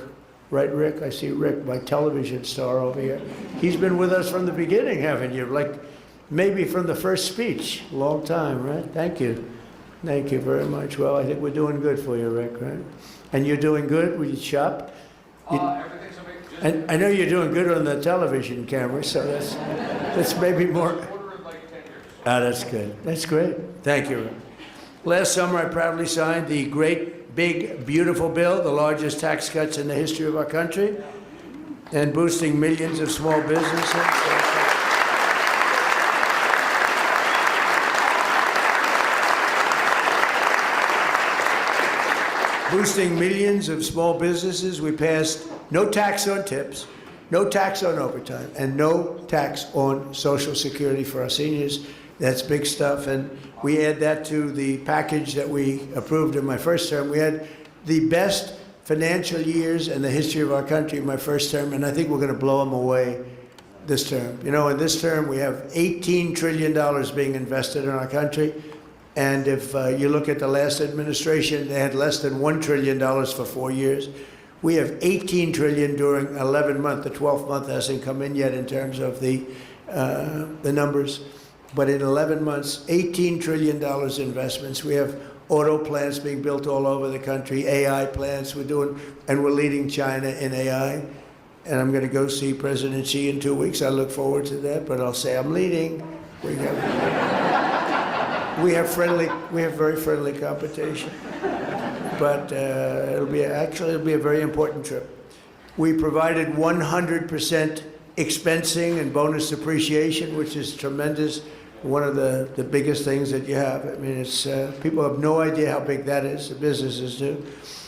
Speaker 4: Right, Rick? I see Rick, my television star over here. He's been with us from the beginning, haven't you? Like, maybe from the first speech. Long time, right? Thank you. Thank you very much. Well, I think we're doing good for you, Rick, right? And you're doing good with your shop?
Speaker 5: Everything's okay.
Speaker 4: And I know you're doing good on the television camera, so that's maybe more. That's good. That's great. Thank you, Rick. Last summer, I proudly signed the great, big, beautiful bill, the largest tax cuts in the history of our country, and boosting millions of small businesses. Boosting millions of small businesses. We passed no tax on tips, no tax on overtime, and no tax on Social Security for our seniors. That's big stuff. And we add that to the package that we approved in my first term. We had the best financial years in the history of our country in my first term, and I think we're going to blow them away this term. You know, in this term, we have $18 trillion being invested in our country. And if you look at the last administration, they had less than $1 trillion for 4 years. We have $18 trillion during 11 months. The 12th month hasn't come in yet in terms of the numbers. But in 11 months, $18 trillion investments. We have auto plants being built all over the country, AI plants and we're leading China in AI. And I'm going to go see President Xi in 2 weeks. I look forward to that, but I'll say I'm leading. We have very friendly competition, but it'll be a very important trip. We provided 100% expensing and bonus depreciation, which is tremendous. One of the biggest things that you have. I mean, it's people have no idea how big that is. The businesses do,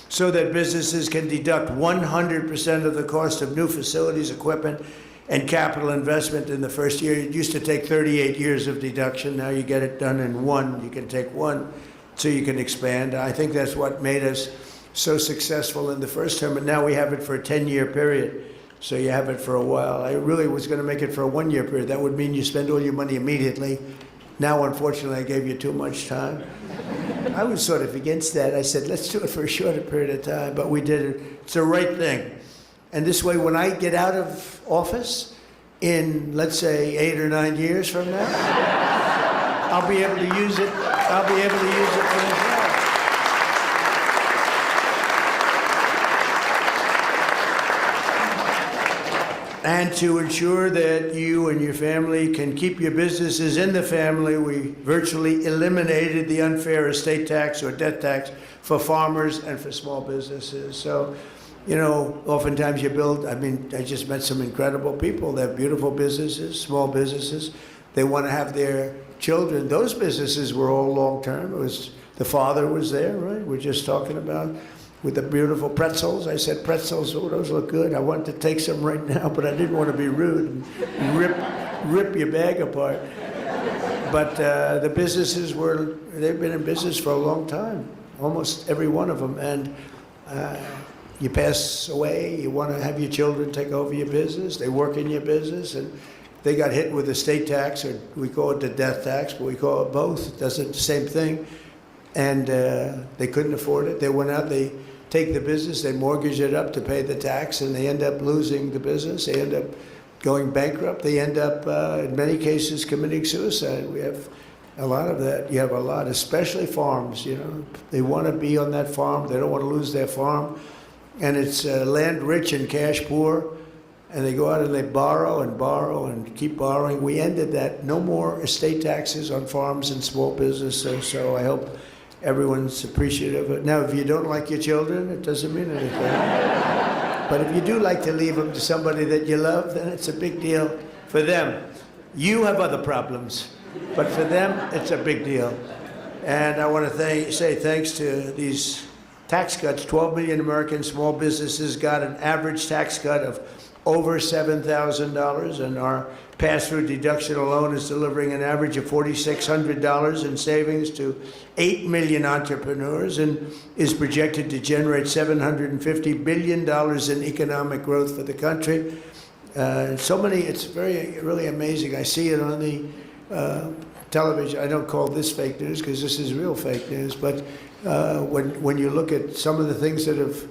Speaker 4: so that businesses can deduct 100% of the cost of new facilities, equipment, and capital investment in the first year. It used to take 38 years of deduction. Now you get it done in one. You can take one so you can expand. I think that's what made us so successful in the first term, and now we have it for a 10-year period. so you have it for a while. I really was going to make it for a 1-year period. That would mean you spend all your money immediately. Now, unfortunately, I gave you too much time. I was sort of against that. I said, let's do it for a shorter period of time, but we did it. It's the right thing. And this way, when I get out of office in, let's say, 8 or 9 years from now, I'll be able to use it. I'll be able to use it for the job. And to ensure that you and your family can keep your businesses in the family, we virtually eliminated the unfair estate tax or death tax for farmers and for small businesses. So, you know, oftentimes you build, I just met some incredible people. They have beautiful businesses, small businesses. They want to have their children. Those businesses were all long-term. It was, the father was there, right? We're just talking about with the beautiful pretzels. I said, pretzels, oh, those look good. I wanted to take some right now, but I didn't want to be rude and rip your bag apart. But the businesses they've been in business for a long time, almost every one of them. And you pass away, you want to have your children take over your business, they work in your business, and they got hit with the state tax, or we call it the death tax, but we call it both. It does it the same thing. And they couldn't afford it. They went out, they take the business, they mortgage it up to pay the tax, and they end up losing the business. They end up going bankrupt. They end up, in many cases, committing suicide. We have a lot of that. You have a lot, especially farms, you know. They want to be on that farm. They don't want to lose their farm. And it's land rich and cash poor. And they go out and they borrow and keep borrowing. We ended that. No more estate taxes on farms and small businesses. So I hope everyone's appreciative of it. Now, if you don't like your children, it doesn't mean anything. But if you do like to leave them to somebody that you love, then it's a big deal for them. You have other problems, but for them, it's a big deal. And I want to say thanks to these tax cuts. 12 million American small businesses got an average tax cut of over $7,000, and our pass-through deduction alone is delivering an average of $4,600 in savings to 8 million entrepreneurs, and is projected to generate $750 billion in economic growth for the country. So many, it's really amazing. I see it on the television. I don't call this fake news because this is real fake news, but when you look at some of the things that have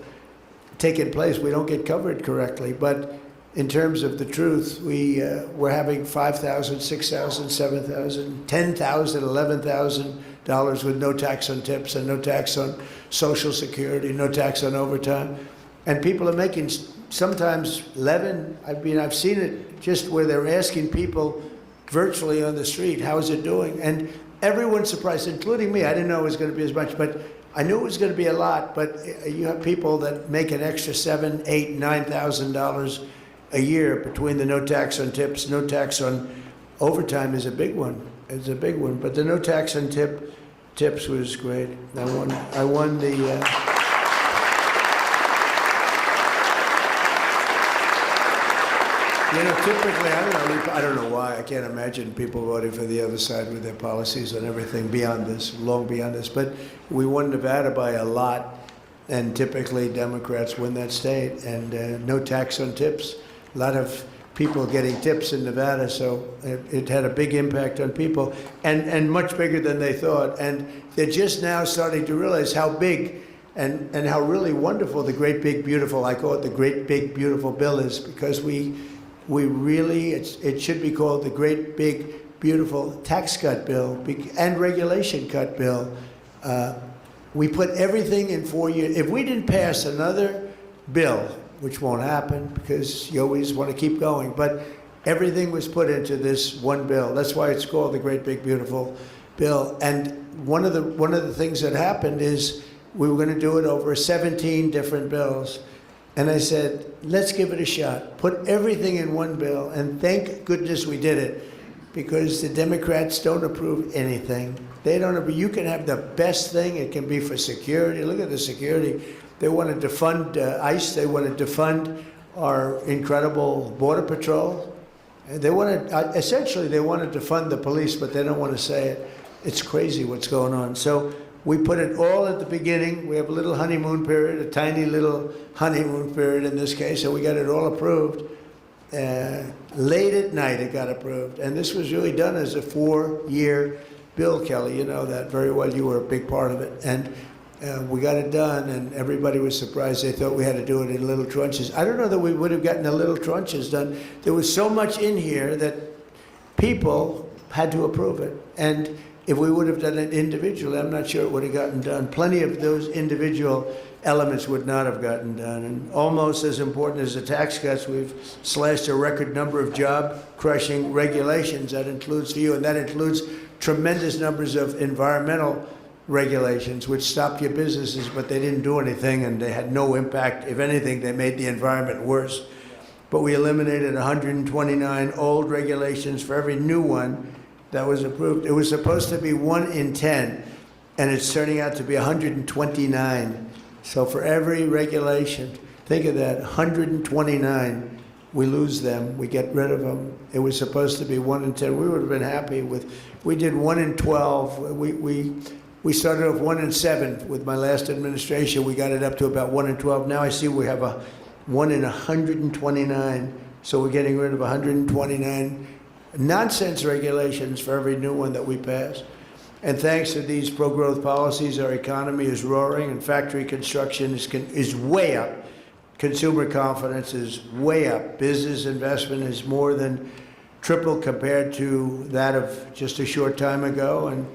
Speaker 4: taken place, we don't get covered correctly. But in terms of the truth, we're having $5,000, $6,000, $7,000, $10,000, $11,000 with no tax on tips and no tax on Social Security, no tax on overtime. And people are making sometimes 11, I've seen it just where they're asking people virtually on the street, how is it doing? And everyone's surprised, including me. I didn't know it was going to be as much, but I knew it was going to be a lot. But you have people that make an extra $7,000, $8,000, $9,000 a year between the no tax on tips, no tax on overtime is a big one. It's a big one. But the no tax on tips was great. I won the. You know, typically, I don't know why. I can't imagine people voting for the other side with their policies on everything beyond this, long beyond this. But we won Nevada by a lot, and typically Democrats win that state. And no tax on tips. A lot of people getting tips in Nevada, so it had a big impact on people, and much bigger than they thought. And they're just now starting to realize how big and how really wonderful the great big beautiful, I call it the great big beautiful bill is, because we really, it should be called the great big beautiful tax cut bill and regulation cut bill. We put everything in 4 years. If we didn't pass another bill, which won't happen because you always want to keep going, but everything was put into this one bill. That's why it's called the great big beautiful bill. And one of the things that happened is we were going to do it over 17 different bills. And I said, let's give it a shot. Put everything in one bill, and thank goodness we did it, because the Democrats don't approve anything. They don't approve. You can have the best thing. It can be for security. Look at the security. They want to defund ICE. They want to defund our incredible Border Patrol. And they want to, essentially, they want to defund the police, but they don't want to say it. It's crazy what's going on. So We put it all at the beginning. We have a little honeymoon period, a tiny little honeymoon period in this case, so we got it all approved. Late at night it got approved. And this was really done as a 4-year bill, Kelly. You know that very well. You were a big part of it. And we got it done, and everybody was surprised. They thought we had to do it in little tranches. I don't know that we would have gotten the little tranches done. There was so much in here that people had to approve it. And if we would have done it individually, I'm not sure it would have gotten done. Plenty of those individual elements would not have gotten done. And almost as important as the tax cuts, we've slashed a record number of job-crushing regulations. That includes for you, and that includes tremendous numbers of environmental regulations, which stopped your businesses, but they didn't do anything, and they had no impact. If anything, they made the environment worse. But we eliminated 129 old regulations for every new one that was approved. It was supposed to be 1 in 10, and it's turning out to be 129. So for every regulation, think of that, 129, we lose them, we get rid of them. It was supposed to be 1 in 10. We would have been happy with, we did 1 in 12. We started off 1 in 7 with my last administration. We got it up to about 1 in 12. Now I see we have a 1 in 129. So we're getting rid of 129 nonsense regulations for every new one that we pass. And thanks to these pro-growth policies, our economy is roaring, and factory construction is way up. Consumer confidence is way up. Business investment is more than triple compared to that of just a short time ago. And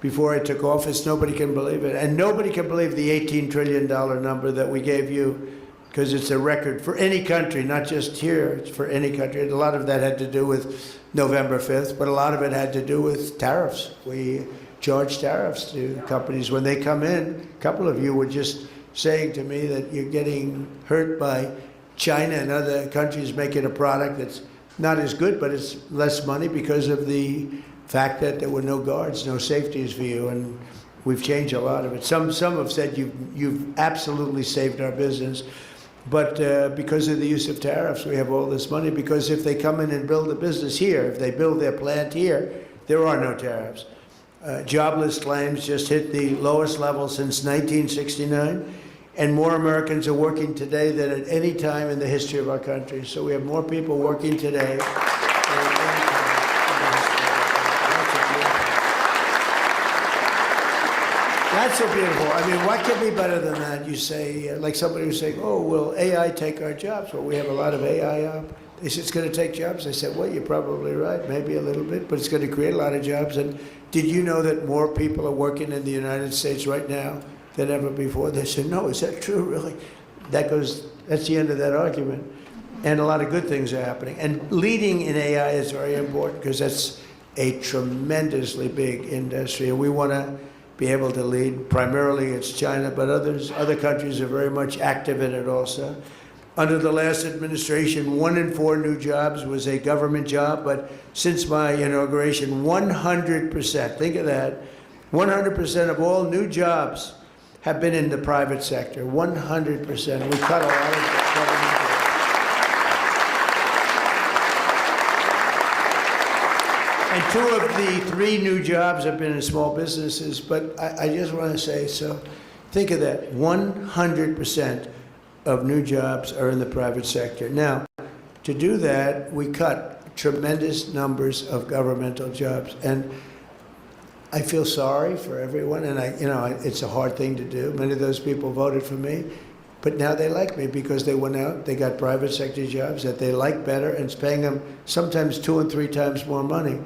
Speaker 4: before I took office, nobody can believe it. And nobody can believe the $18 trillion number that we gave you, because it's a record for any country, not just here, it's for any country. And a lot of that had to do with November 5th, but a lot of it had to do with tariffs. We charge tariffs to companies when they come in. A couple of you were just saying to me that you're getting hurt by China and other countries making a product that's not as good, but it's less money because of the fact that there were no guards, no safeties for you, and we've changed a lot of it. Some have said you've absolutely saved our business, but because of the use of tariffs, we have all this money, because if they come in and build a business here, if they build their plant here, there are no tariffs. Jobless claims just hit the lowest level since 1969, and more Americans are working today than at any time in the history of our country. So we have more people working today than at any time. That's so beautiful. I mean, what could be better than that? You say, like somebody was saying, oh, will AI take our jobs? Well, we have a lot of AI up. They said, it's going to take jobs. I said, well, you're probably right, maybe a little bit, but it's going to create a lot of jobs. And did you know that more people are working in the United States right now than ever before? They said, no, is that true, really? That's the end of that argument. And a lot of good things are happening. And leading in AI is very important, because that's a tremendously big industry. And we want to be able to lead. Primarily it's China, but other countries are very much active in it also. Under the last administration, 1 in 4 new jobs was a government job, but since my inauguration, 100%, think of that, 100% of all new jobs have been in the private sector, 100%. We cut a lot of government jobs. And 2 of the 3 new jobs have been in small businesses, but I just want to say, so think of that, 100% of new jobs are in the private sector. Now, to do that, we cut tremendous numbers of governmental jobs, and I feel sorry for everyone, and it's a hard thing to do. Many of those people voted for me, but now they like me because they went out, they got private sector jobs that they like better, and it's paying them sometimes 2 and 3 times more money.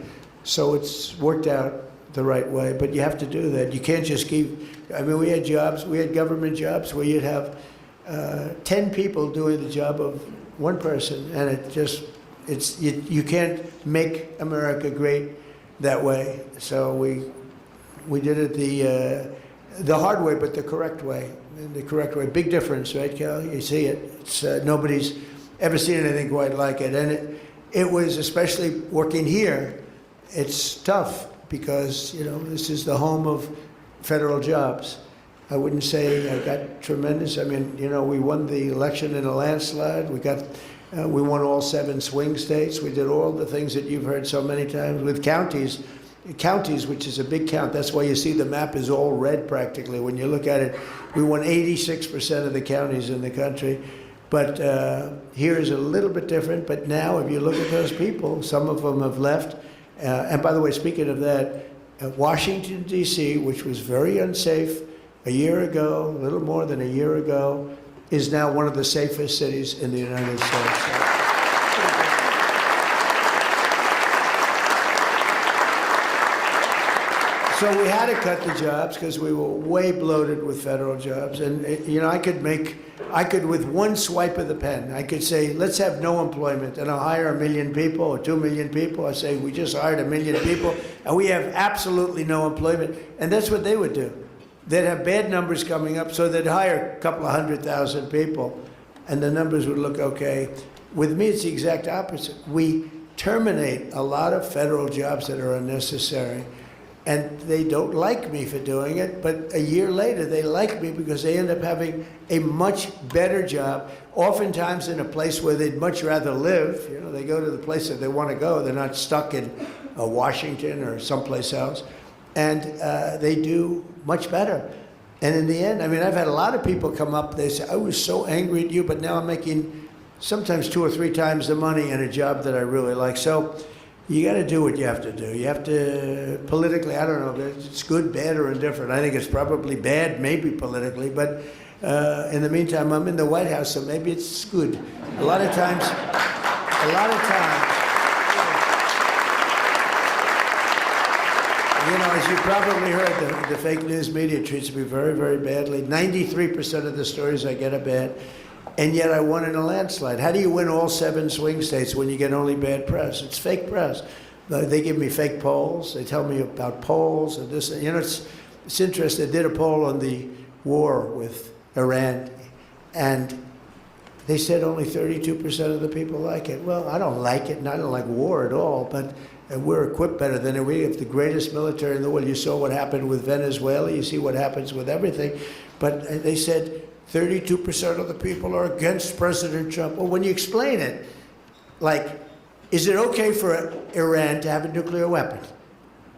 Speaker 4: So it's worked out the right way, but you have to do that. You can't just keep, I mean, we had government jobs where you'd have 10 people doing the job of 1 person, and you can't make America great that way. So we did it the hard way, but the correct way. Big difference, right, Cal? You see it. It's nobody's ever seen anything quite like it, and it was, especially working here, it's tough because this is the home of federal jobs. I wouldn't say I got tremendous. I mean, we won the election in a landslide. We won all 7 swing states. We did all the things that you've heard so many times with counties counties, which is a big count. That's why you see the map is all red practically. When you look at it, we won 86% of the counties in the country. But here is a little bit different. But now, if you look at those people, some of them have left. And by the way, speaking of that, Washington, D.C., which was very unsafe a year ago, a little more than a year ago, is now one of the safest cities in the United States. So we had to cut the jobs because we were way bloated with federal jobs. And, you know, I could, with one swipe of the pen, I could say, let's have no employment, and I'll hire 1 million people or 2 million people. I say, we just hired 1 million people, and we have absolutely no employment. And that's what they would do. They'd have bad numbers coming up, so they'd hire a couple of 100,000 people, and the numbers would look okay. With me, it's the exact opposite. We terminate a lot of federal jobs that are unnecessary. And they don't like me for doing it, but a year later they like me because they end up having a much better job, oftentimes in a place where they'd much rather live. You know, they go to the place that they want to go. They're not stuck in Washington or someplace else. And they do much better. And in the end, I mean, I've had a lot of people come up, they say, I was so angry at you, but now I'm making sometimes 2 or 3 times the money in a job that I really like. So you got to do what you have to do. You have to, politically, I don't know if it's good, bad, or indifferent. I think it's probably bad, maybe politically, but in the meantime, I'm in the White House, so maybe it's good. A lot of times, you know, as you probably heard, the fake news media treats me very, very badly. 93% of the stories I get are bad. And yet I won in a landslide. How do you win all 7 swing states when you get only bad press? It's fake press. They give me fake polls. They tell me about polls and this. You know, it's interesting. They did a poll on the war with Iran, and they said only 32% of the people like it. Well, I don't like it, and I don't like war at all, but we're equipped better than it. We have the greatest military in the world. You saw what happened with Venezuela. You see what happens with everything. But they said 32% of the people are against President Trump. Well, when you explain it, like, is it okay for Iran to have a nuclear weapon?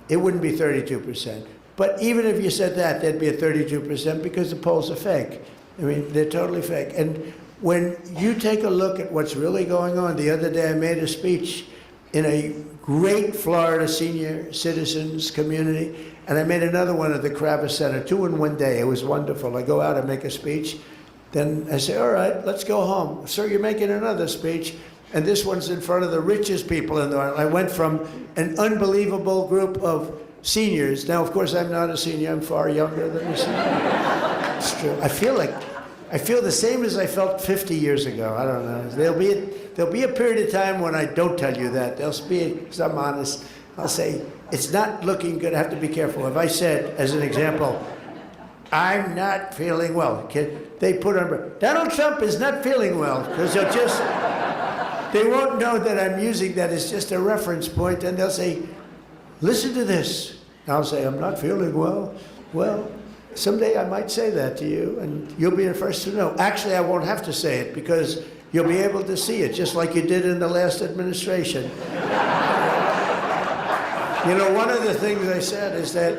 Speaker 4: It wouldn't be 32%. But even if you said that, there'd be a 32% because the polls are fake. I mean, they're totally fake. And when you take a look at what's really going on, the other day I made a speech in a great Florida senior citizens community, and I made another one at the Kravis Center, 2 in one day. It was wonderful. I go out and make a speech. Then I say, all right, let's go home. Sir, you're making another speech, and this one's in front of the richest people in the world. I went from an unbelievable group of seniors. Now, of course, I'm not a senior. I'm far younger than a senior. It's true. I feel the same as I felt 50 years ago. I don't know. There'll be a period of time when I don't tell you that. There'll be, because I'm honest, I'll say, it's not looking good. I have to be careful. If I said, as an example, I'm not feeling well, they put on, Donald Trump is not feeling well, because they won't know that I'm using that as just a reference point, and they'll say, listen to this. I'll say, I'm not feeling well. Well, someday I might say that to you, and you'll be the first to know. Actually, I won't have to say it, because you'll be able to see it, just like you did in the last administration. You know, one of the things I said is that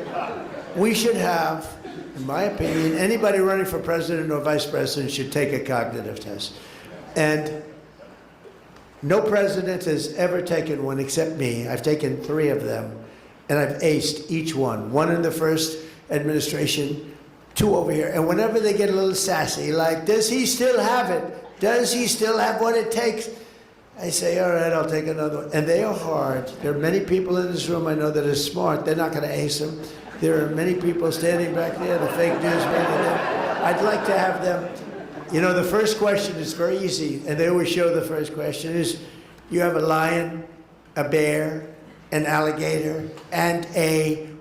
Speaker 4: we should have, in my opinion, anybody running for president or vice president should take a cognitive test. And no president has ever taken one except me. I've taken 3 of them, and I've aced each one. 1 in the first administration, 2 over here. And whenever they get a little sassy, like, does he still have it? Does he still have what it takes? I say, all right, I'll take another one. And they are hard. There are many people in this room I know that are smart. They're not going to ace them. There are many people standing back there, the fake news media. I'd like to have them. You know, the first question is very easy, and they always show the first question is, you have a lion, a bear, an alligator, and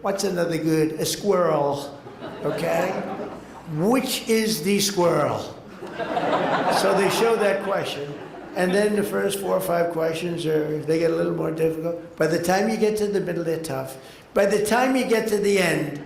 Speaker 4: what's another good? A squirrel, okay? Which is the squirrel? So they show that question. And then the first 4 or 5 questions they get a little more difficult. By the time you get to the middle, they're tough. By the time you get to the end,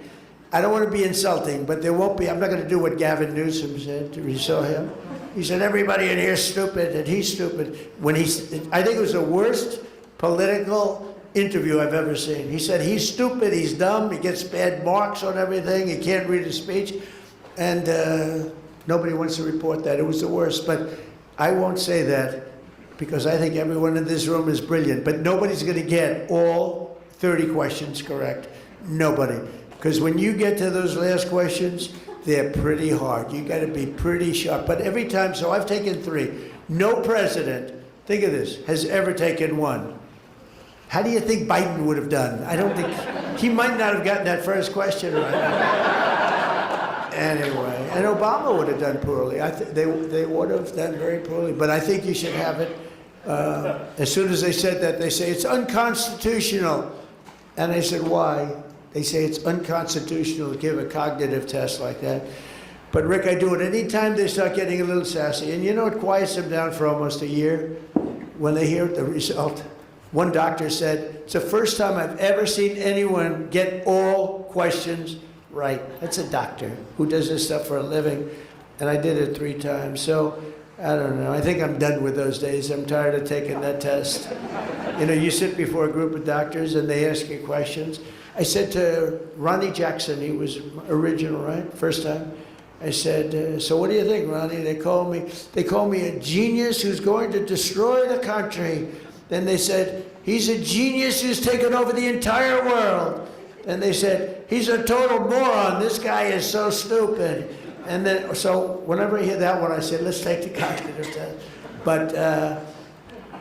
Speaker 4: I don't want to be insulting, but there won't be, I'm not going to do what Gavin Newsom said. You saw him? He said, everybody in here is stupid, and he's stupid. I think it was the worst political interview I've ever seen. He said he's stupid, he's dumb, he gets bad marks on everything, he can't read a speech, and nobody wants to report that. It was the worst, but I won't say that because I think everyone in this room is brilliant, but nobody's going to get all 30 questions correct. Nobody. Because when you get to those last questions, they're pretty hard. You got to be pretty sharp. But every time, so I've taken 3. No president, think of this, has ever taken 1. How do you think Biden would have done? I don't think, he might not have gotten that first question right. Anyway, and Obama would have done poorly. They would have done very poorly. But I think you should have it. As soon as they said that, they say, it's unconstitutional. And I said, why? They say it's unconstitutional to give a cognitive test like that. But Rick, I do it anytime they start getting a little sassy. And you know, it quiets them down for almost a year when they hear the result. One doctor said, it's the first time I've ever seen anyone get all questions right. That's a doctor who does this stuff for a living. And I did it 3 times. So I don't know. I think I'm done with those days. I'm tired of taking that test. You know, you sit before a group of doctors and they ask you questions. I said to Ronnie Jackson, he was original, right? First time. I said, so what do you think, Ronnie? They call me a genius who's going to destroy the country. Then they said, he's a genius who's taken over the entire world. And they said, he's a total moron. This guy is so stupid. And then, so whenever I hear that one, I say, let's take the cognitive test. But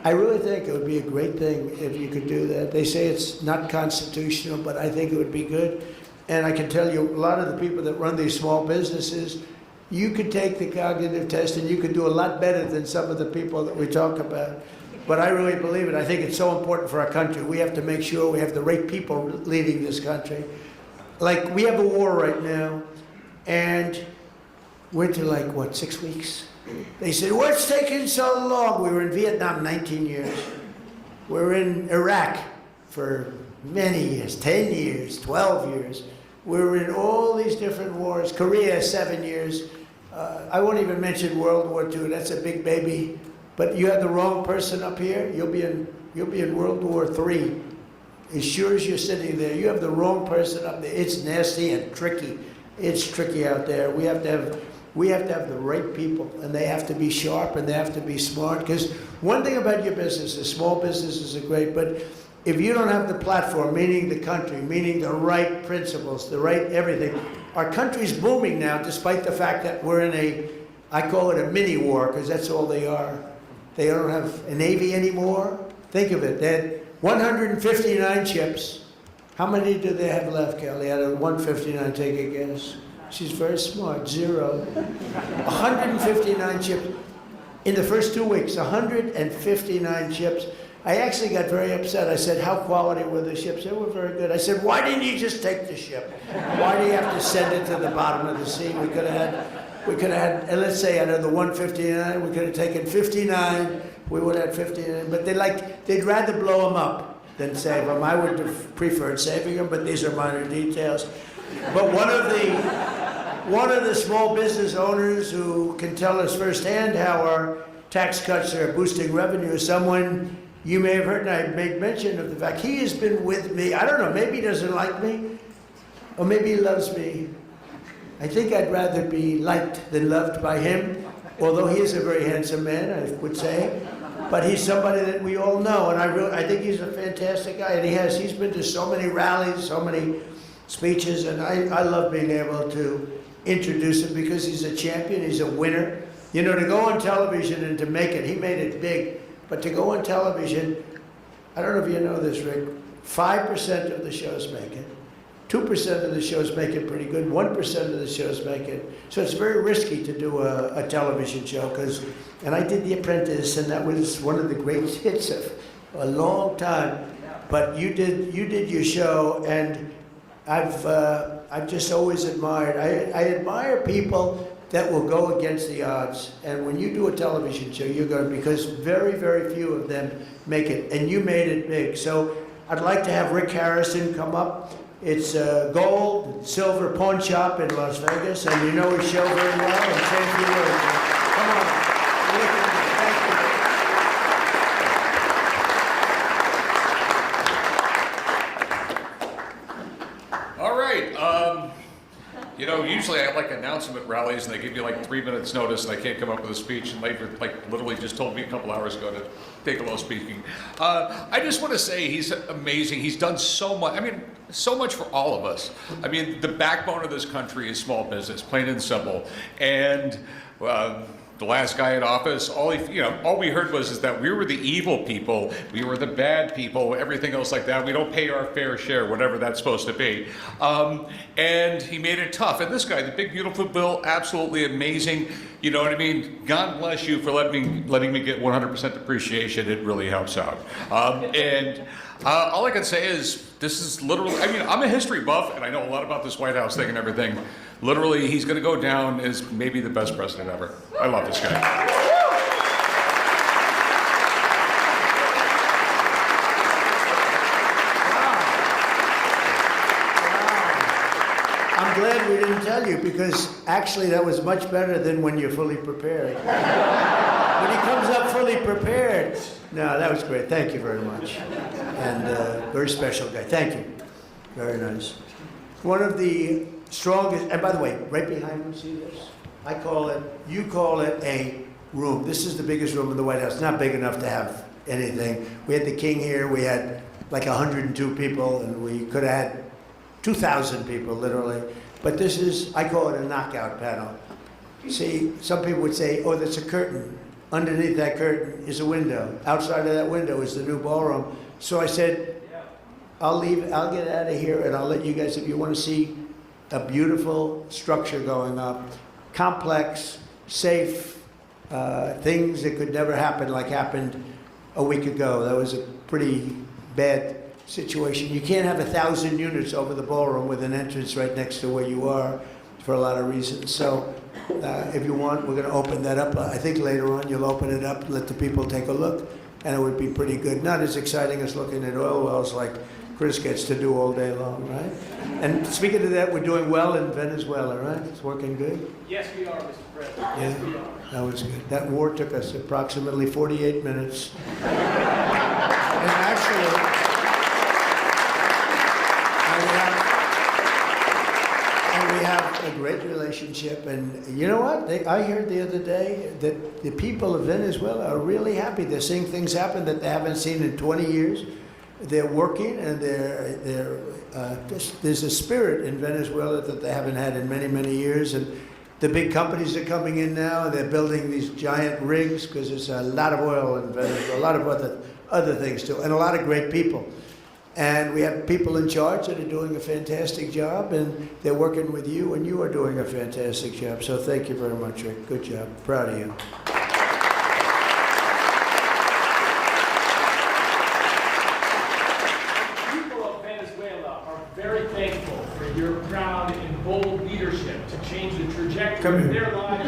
Speaker 4: I really think it would be a great thing if you could do that. They say it's not constitutional, but I think it would be good. And I can tell you, a lot of the people that run these small businesses, you could take the cognitive test and you could do a lot better than some of the people that we talk about. But I really believe it. I think it's so important for our country. We have to make sure we have the right people leading this country. Like, we have a war right now, and we're to like, what, 6 weeks? They said, what's taking so long? We were in Vietnam 19 years. We're in Iraq for many years, 10 years, 12 years. We were in all these different wars. Korea, 7 years. I won't even mention World War II. That's a big baby. But you have the wrong person up here, you'll be in World War III. As sure as you're sitting there, you have the wrong person up there. It's nasty and tricky. It's tricky out there. We have to have the right people, and they have to be sharp and they have to be smart. Because one thing about your business is small businesses are great, but if you don't have the platform, meaning the country, meaning the right principles, the right everything, our country's booming now, despite the fact that we're in I call it a mini war, because that's all they are. They don't have a Navy anymore. Think of it. They had 159 ships. How many do they have left, Kelly? Out of 159, take a guess. She's very smart. 0. 159 ships. In the first 2 weeks, 159 ships. I actually got very upset. I said, how quality were the ships? They were very good. I said, why didn't you just take the ship? Why do you have to send it to the bottom of the sea? We could have had, and let's say out of the 159, we could have taken 59. We would have had 59. But they'd rather blow them up than save them. I would have preferred saving them, but these are minor details. But one of the small business owners who can tell us firsthand how our tax cuts are boosting revenue is someone you may have heard, and I made mention of the fact he has been with me. I don't know, maybe he doesn't like me, or maybe he loves me. I think I'd rather be liked than loved by him, although he is a very handsome man, I would say. But he's somebody that we all know, and I think he's a fantastic guy. And he's been to so many rallies, so many speeches, and I love being able to introduce him because he's a champion, he's a winner. You know, to go on television and to make it, he made it big, but to go on television, I don't know if you know this, Rick, 5% of the shows make it. 2% of the shows make it pretty good, 1% of the shows make it. So it's very risky to do a television show, and I did The Apprentice, and that was one of the great hits of a long time. But you did your show, and I've just always admired. I admire people that will go against the odds. And when you do a television show, you're going to, because very, very few of them make it, and you made it big. So I'd like to have Rick Harrison come up. It's a gold and silver pawn shop in Las Vegas, and you know his show very well, and say a few words. Come on. Rick, thank you.
Speaker 5: You know, usually I have like announcement rallies and they give you like 3 minutes notice and I can't come up with a speech, and Labour like literally just told me a couple hours ago to take a little speaking. I just want to say he's amazing. He's done so much. I mean, so much for all of us. I mean, the backbone of this country is small business, plain and simple. And the last guy in office, all we heard was that we were the evil people, we were the bad people, everything else like that. We don't pay our fair share, whatever that's supposed to be. And he made it tough. And this guy, the big beautiful bill, absolutely amazing. You know what I mean? God bless you for letting me get 100% depreciation. It really helps out. All I can say is this is literally, I mean, I'm a history buff and I know a lot about this White House thing and everything. Literally, he's going to go down as maybe the best president ever. I love this guy.
Speaker 4: I'm glad we didn't tell you, because actually that was much better than when you're fully prepared. When he comes up fully prepared. No, that was great. Thank you very much. And very special guy. Thank you. Very nice. One of the strongest, and by the way, right behind you, see this? You call it a room. This is the biggest room in the White House. It's not big enough to have anything. We had the king here. We had like 102 people, and we could have had 2,000 people, literally. But this is, I call it a knockout panel. See, some people would say, oh, that's a curtain. Underneath that curtain is a window. Outside of that window is the new ballroom. So I said, I'll get out of here and I'll let you guys, if you want to see a beautiful structure going up, complex, safe, things that could never happen like happened a week ago. That was a pretty bad situation. You can't have 1,000 units over the ballroom with an entrance right next to where you are for a lot of reasons. So if you want, we're going to open that up. I think later on you'll open it up, let the people take a look, and it would be pretty good. Not as exciting as looking at oil wells like Chris gets to do all day long, right? And speaking of that, we're doing well in Venezuela, right? It's working good?
Speaker 6: Yes, we are, Mr. President.
Speaker 4: Yeah,
Speaker 6: Yes, we are.
Speaker 4: that was good. That war took us approximately 48 minutes. And actually, we have a great relationship. And you know what? I heard the other day that the people of Venezuela are really happy. They're seeing things happen that they haven't seen in 20 years. They're working, and there's a spirit in Venezuela that they haven't had in many, many years. And the big companies are coming in now, and they're building these giant rigs because there's a lot of oil in Venezuela, a lot of other things too, and a lot of great people. And we have people in charge that are doing a fantastic job, and they're working with you, and you are doing a fantastic job. So thank you very much, Rick. Good job. Proud of you.
Speaker 6: Very thankful for your proud and bold leadership to change the trajectory of their lives.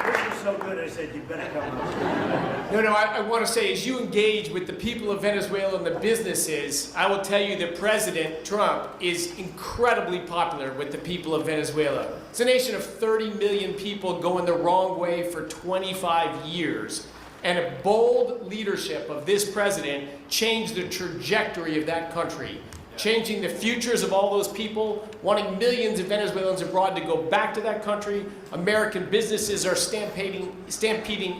Speaker 4: This was so good, I said, you better come up.
Speaker 6: No, I want to say, as you engage with the people of Venezuela and the businesses, I will tell you that President Trump is incredibly popular with the people of Venezuela. It's a nation of 30 million people going the wrong way for 25 years. And a bold leadership of this president changed the trajectory of that country, changing the futures of all those people, wanting millions of Venezuelans abroad to go back to that country. American businesses are stampeding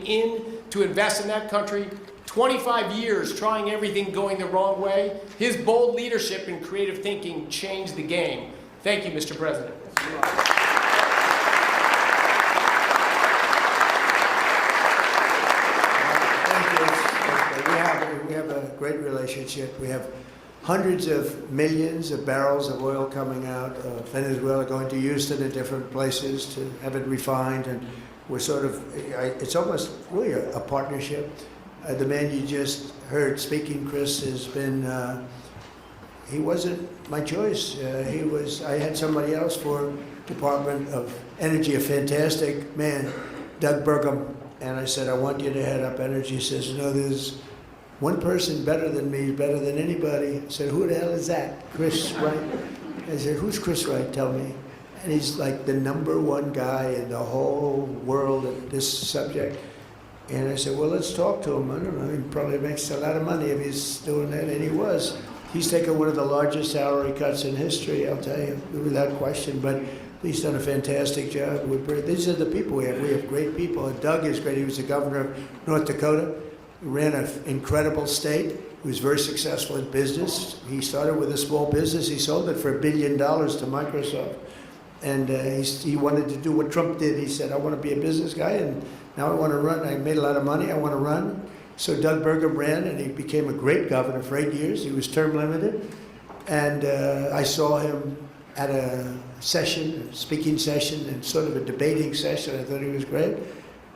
Speaker 6: in to invest in that country. 25 years trying everything going the wrong way. His bold leadership and creative thinking changed the game. Thank you, Mr. President.
Speaker 4: We have a great relationship. We have hundreds of millions of barrels of oil coming out of Venezuela, going to Houston and different places to have it refined. And we're sort of, it's almost really a partnership. The man you just heard speaking, Chris, has been, he wasn't my choice. I had somebody else for Department of Energy, a fantastic man, Doug Burgum. And I said, I want you to head up energy. He says, no, there's one person better than me, better than anybody. I said, who the hell is that? Chris Wright. I said, who's Chris Wright? Tell me. And he's like the #1 guy in the whole world at this subject. And I said, well, let's talk to him. I don't know, he probably makes a lot of money if he's doing that, and he was. He's taken one of the largest salary cuts in history, I'll tell you, without question, but he's done a fantastic job. These are the people we have. We have great people. And Doug is great. He was the governor of North Dakota. He ran an incredible state. He was very successful in business. He started with a small business. He sold it for $1 billion to Microsoft. And he wanted to do what Trump did. He said, I want to be a business guy, and now I want to run. I made a lot of money. I want to run. So Doug Burgum ran, and he became a great governor for 8 years. He was term limited. And I saw him at a session, a speaking session, and sort of a debating session. I thought he was great.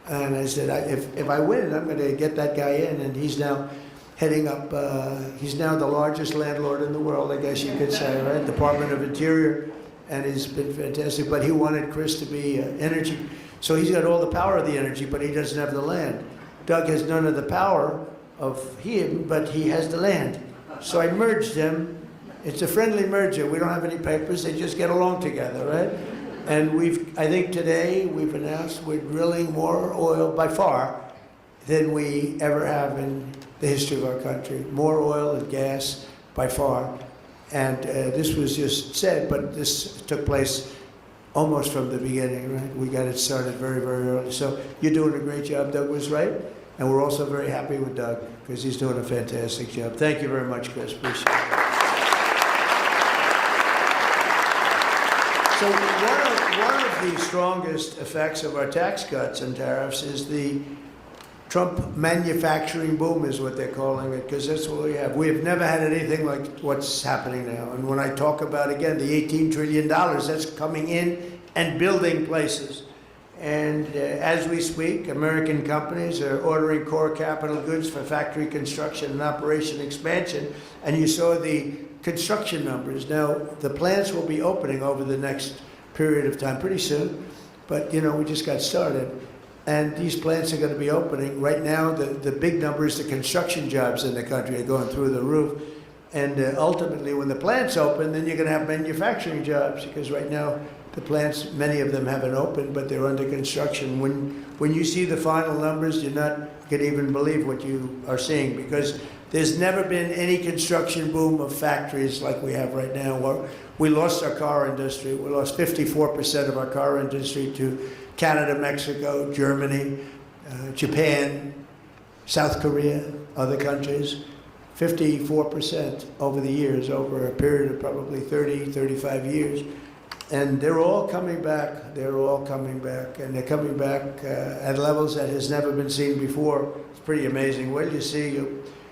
Speaker 4: And I said, if I win, I'm going to get that guy in. And he's now heading up, he's now the largest landlord in the world, I guess you could say, right? Department of Interior. And he's been fantastic. But he wanted Chris to be energy. So he's got all the power of the energy, but he doesn't have the land. Doug has none of the power of him, but he has the land. So I merged them. It's a friendly merger. We don't have any papers. They just get along together, right? And I think today we've announced we're drilling more oil by far than we ever have in the history of our country. More oil and gas by far. And this was just said, but this took place almost from the beginning, right? We got it started very, very early. So you're doing a great job. Doug was right. And we're also very happy with Doug because he's doing a fantastic job. Thank you very much, Chris. Appreciate it. So one of the strongest effects of our tax cuts and tariffs is the Trump manufacturing boom, is what they're calling it, because that's what we have. We have never had anything like what's happening now. And when I talk about, again, the $18 trillion, that's coming in and building places. And as we speak, American companies are ordering core capital goods for factory construction and operation expansion. And you saw the construction numbers. Now, the plants will be opening over the next period of time, pretty soon. But, you know, we just got started. And these plants are going to be opening. Right now, the big numbers, the construction jobs in the country are going through the roof. And ultimately, when the plants open, then you're going to have manufacturing jobs, because right now, the plants, many of them haven't opened, but they're under construction. When you see the final numbers, you're not going to even believe what you are seeing, because there's never been any construction boom of factories like we have right now. We lost our car industry. We lost 54% of our car industry to Canada, Mexico, Germany, Japan, South Korea, other countries. 54% over the years, over a period of probably 30, 35 years. And they're all coming back. They're all coming back. And they're coming back at levels that has never been seen before. It's pretty amazing. Well, you see,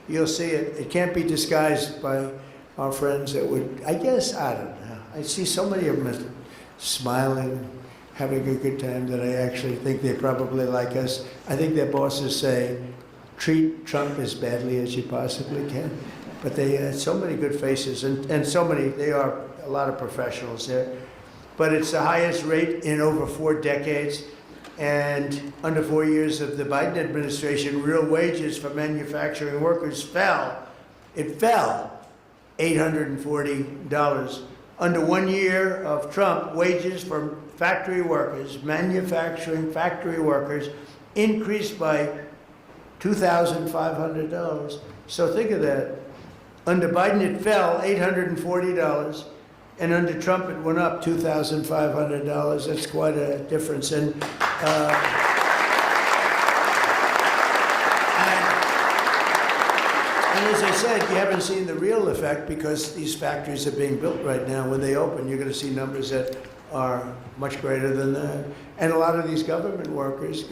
Speaker 4: you'll see it. It can't be disguised by our friends that would, I guess, I don't know. I see so many of them smiling, having a good time, that I actually think they probably like us. I think their bosses say, treat Trump as badly as you possibly can. But they had so many good faces, and so many, they are a lot of professionals there. But it's the highest rate in over 4 decades. And under 4 years of the Biden administration, real wages for manufacturing workers fell. It fell $840. Under 1 year of Trump, wages for factory workers, manufacturing factory workers, increased by $2,500. So think of that. Under Biden, it fell $840. And under Trump, it went up $2,500. That's quite a difference. And as I said, you haven't seen the real effect, because these factories are being built right now. When they open, you're going to see numbers that are much greater than that. And a lot of these government workers,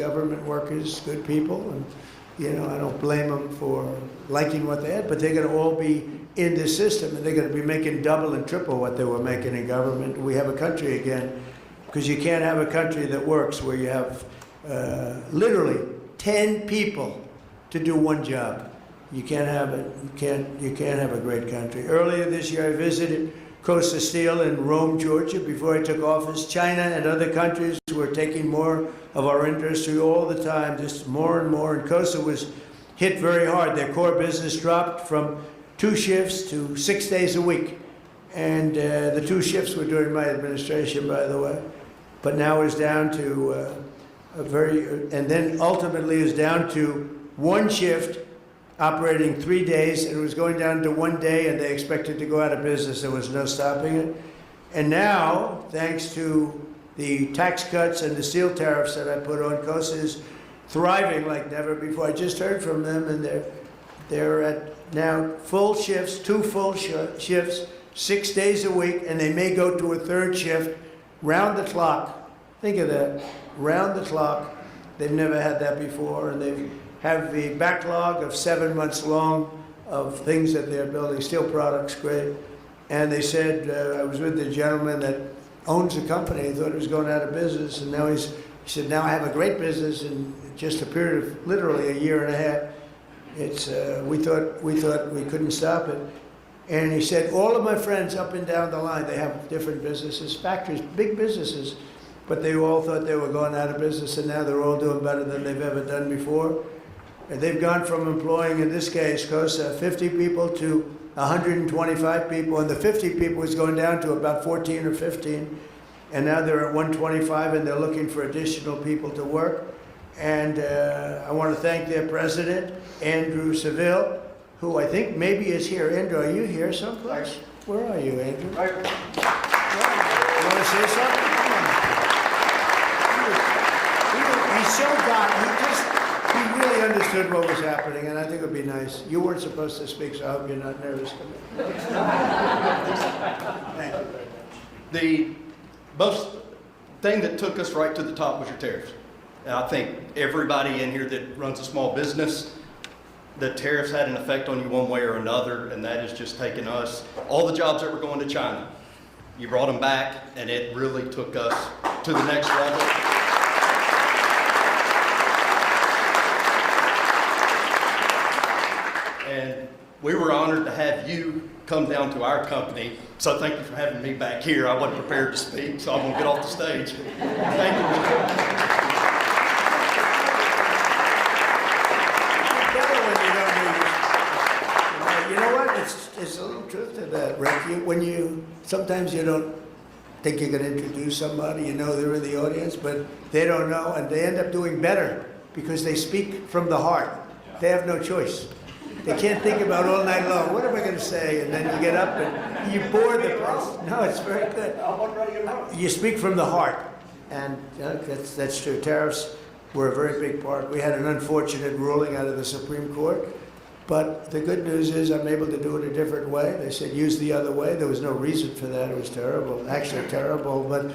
Speaker 4: good people, and you know, I don't blame them for liking what they had, but they're going to all be in this system, and they're going to be making double and triple what they were making in government. We have a country again, because you can't have a country that works where you have literally 10 people to do one job. You can't have it. You can't have a great country. Earlier this year, I visited Costa Steel in Rome, Georgia, before I took office. China and other countries were taking more of our industry all the time, just more and more. And Costa was hit very hard. Their core business dropped from 2 shifts to 6 days a week. And the 2 shifts were during my administration, by the way. But now it's down to and then ultimately is down to one shift operating 3 days, and it was going down to 1 day, and they expected to go out of business. There was no stopping it. And now, thanks to the tax cuts and the steel tariffs that I put on, COSA is thriving like never before. I just heard from them, and they're at now full shifts, 2 full shifts, 6 days a week, and they may go to a 3rd shift round the clock. Think of that, round the clock. They've never had that before, and they have the backlog of 7 months long of things that they're building, steel products, great. And they said, I was with the gentleman that owns the company. He thought it was going out of business, and now he said, now I have a great business in just a period of literally a year and a half. It's we thought we couldn't stop it. And he said, all of my friends up and down the line, they have different businesses, factories, big businesses, but they all thought they were going out of business, and now they're all doing better than they've ever done before. And they've gone from employing, in this case, COSA, 50 people to 125 people, and the 50 people is going down to about 14 or 15, and now they're at 125, and they're looking for additional people to work. And I want to thank their president, Andrew Seville, who I think maybe is here. Andrew, are you here someplace? Where are you, Andrew? Right. You want to say something? He really understood what was happening, and I think it would be nice. You weren't supposed to speak, so I hope you're not nervous.
Speaker 7: The most thing that took us right to the top was your tariffs. And I think everybody in here that runs a small business, the tariffs had an effect on you one way or another, and that has just taken us, all the jobs that were going to China, you brought them back, and it really took us to the next level. And we were honored to have you come down to our company. So thank you for having me back here. I wasn't prepared to speak, so I'm going to get off the stage. Thank you.
Speaker 4: You know what? It's a little truth to that, Rick. Sometimes you don't think you're going to introduce somebody, you know they're in the audience, but they don't know, and they end up doing better because they speak from the heart. They have no choice. They can't think about all night long, what am I going to say? And then you get up and you bore the place. No, it's very good. You speak from the heart, and that's true. Tariffs were a very big part. We had an unfortunate ruling out of the Supreme Court, but the good news is I'm able to do it a different way. They said use the other way. There was no reason for that. It was terrible, actually terrible, but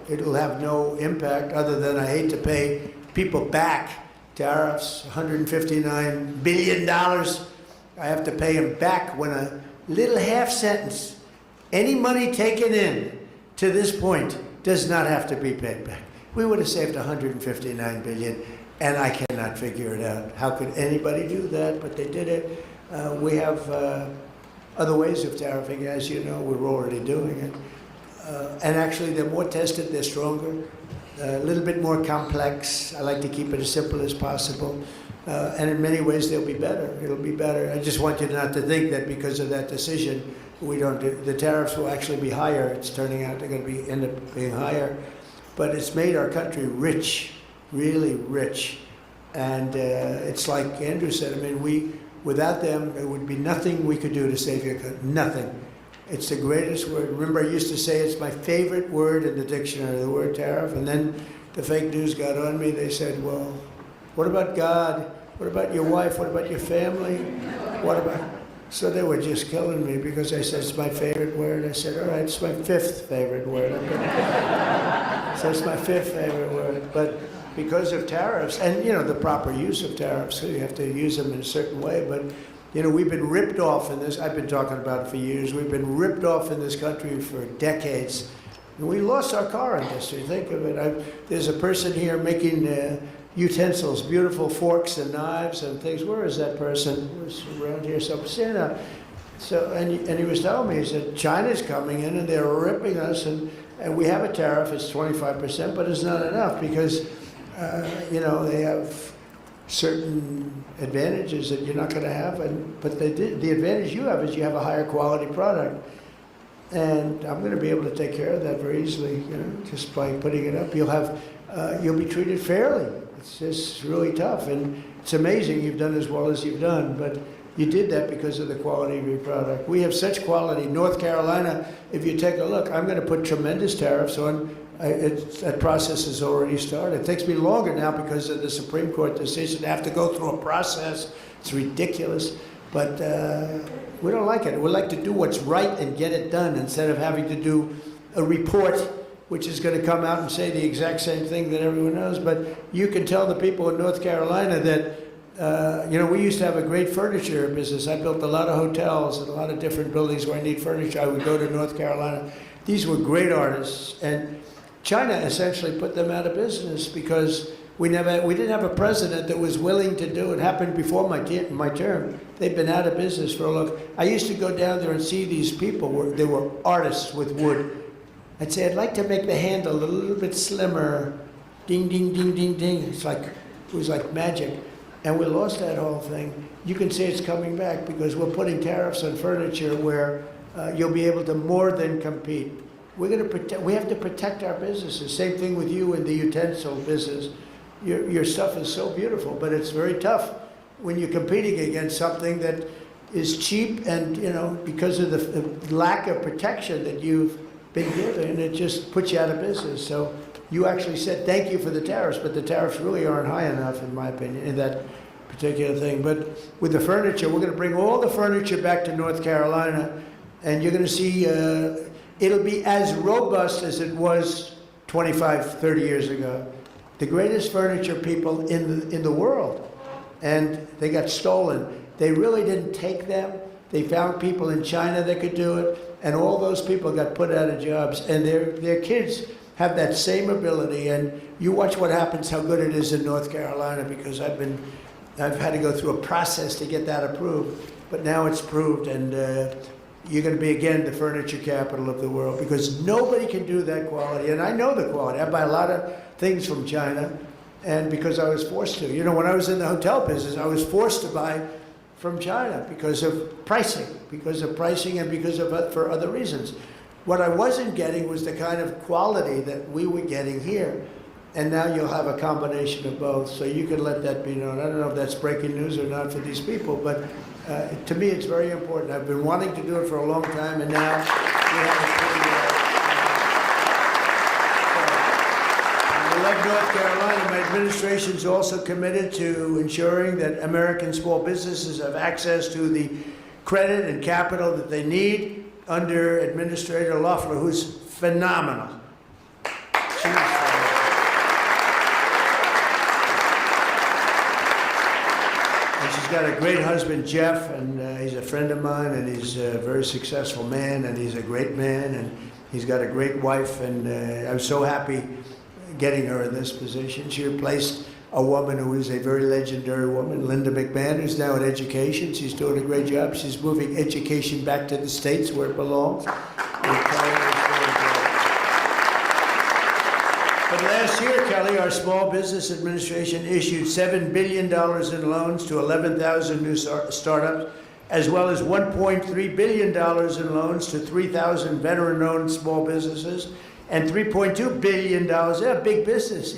Speaker 4: it'll have no impact other than I hate to pay people back tariffs, $159 billion. I have to pay them back when a little half sentence, any money taken in to this point does not have to be paid back. We would have saved $159 billion, and I cannot figure it out. How could anybody do that? But they did it. We have other ways of tariffing, as you know, we're already doing it. And actually, they're more tested, they're stronger. A little bit more complex. I like to keep it as simple as possible. And in many ways, they'll be better. It'll be better. I just want you not to think that because of that decision, the tariffs will actually be higher. It's turning out they're going to end up being higher. But it's made our country rich, really rich. And it's like Andrew said, I mean, without them, there would be nothing we could do to save your country. Nothing. It's the greatest word. Remember, I used to say it's my favorite word in the dictionary, the word tariff. And then the fake news got on me. They said, well, what about God? What about your wife? What about your family? What about... So they were just killing me because I said it's my favorite word. I said, all right, it's my 5th favorite word. So it's my 5th favorite word. But because of tariffs, and, you know, the proper use of tariffs, so you have to use them in a certain way, but... You know, we've been ripped off in this. I've been talking about it for years. We've been ripped off in this country for decades. And we lost our car industry. Think of it. There's a person here making utensils, beautiful forks and knives and things. Where is that person? Who's around here? So stand up. So, and he was telling me, he said, China's coming in and they're ripping us. And we have a tariff. It's 25%, but it's not enough because, you know, they have certain advantages that you're not going to have, but the advantage you have is you have a higher quality product, and I'm going to be able to take care of that very easily, you know, just by putting it up. You'll have you'll be treated fairly. It's just really tough, and it's amazing you've done as well as you've done, but you did that because of the quality of your product. We have such quality. North Carolina, if you take a look, I'm going to put tremendous tariffs on. That process has already started. It takes me longer now because of the Supreme Court decision. I have to go through a process. It's ridiculous, but we don't like it. We like to do what's right and get it done instead of having to do a report which is going to come out and say the exact same thing that everyone knows. But you can tell the people in North Carolina that, we used to have a great furniture business. I built a lot of hotels and a lot of different buildings where I need furniture. I would go to North Carolina. These were great artists, and China essentially put them out of business because we didn't have a president that was willing to do it. It happened before my term. They've been out of business for a look. I used to go down there and see these people. They were artists with wood. I'd say, I'd like to make the handle a little bit slimmer. Ding, ding, ding, ding, ding. It was like magic. And we lost that whole thing. You can say it's coming back because we're putting tariffs on furniture where you'll be able to more than compete. We have to protect our businesses. Same thing with you in the utensil business. Your stuff is so beautiful, but it's very tough when you're competing against something that is cheap and, because of the lack of protection that you've been given, it just puts you out of business. So you actually said thank you for the tariffs, but the tariffs really aren't high enough, in my opinion, in that particular thing. But with the furniture, we're going to bring all the furniture back to North Carolina, and you're going to see it'll be as robust as it was 25, 30 years ago. The greatest furniture people in the world, and they got stolen. They really didn't take them. They found people in China that could do it, and all those people got put out of jobs, and their kids have that same ability. And you watch what happens, how good it is in North Carolina, because I've had to go through a process to get that approved, but now it's proved, and you're going to be, again, the furniture capital of the world, because nobody can do that quality. And I know the quality. I buy a lot of things from China, and because I was forced to. When I was in the hotel business, I was forced to buy from China because of pricing and for other reasons. What I wasn't getting was the kind of quality that we were getting here. And now you'll have a combination of both, so you can let that be known. I don't know if that's breaking news or not for these people, but to me it's very important. I've been wanting to do it for a long time, and now we have a pretty like North Carolina, my administration is also committed to ensuring that American small businesses have access to the credit and capital that they need under Administrator Loeffler, who's phenomenal. She's And she's got a great husband, Jeff, and he's a friend of mine, and he's a very successful man, and he's a great man, and he's got a great wife, and I'm so happy getting her in this position. She replaced a woman who is a very legendary woman, Linda McMahon, who's now in education. She's doing a great job. She's moving education back to the States where it belongs. But last year, Kelly, our Small Business Administration issued $7 billion in loans to 11,000 new startups, as well as $1.3 billion in loans to 3,000 veteran-owned small businesses, and $3.2 billion, they're a big business,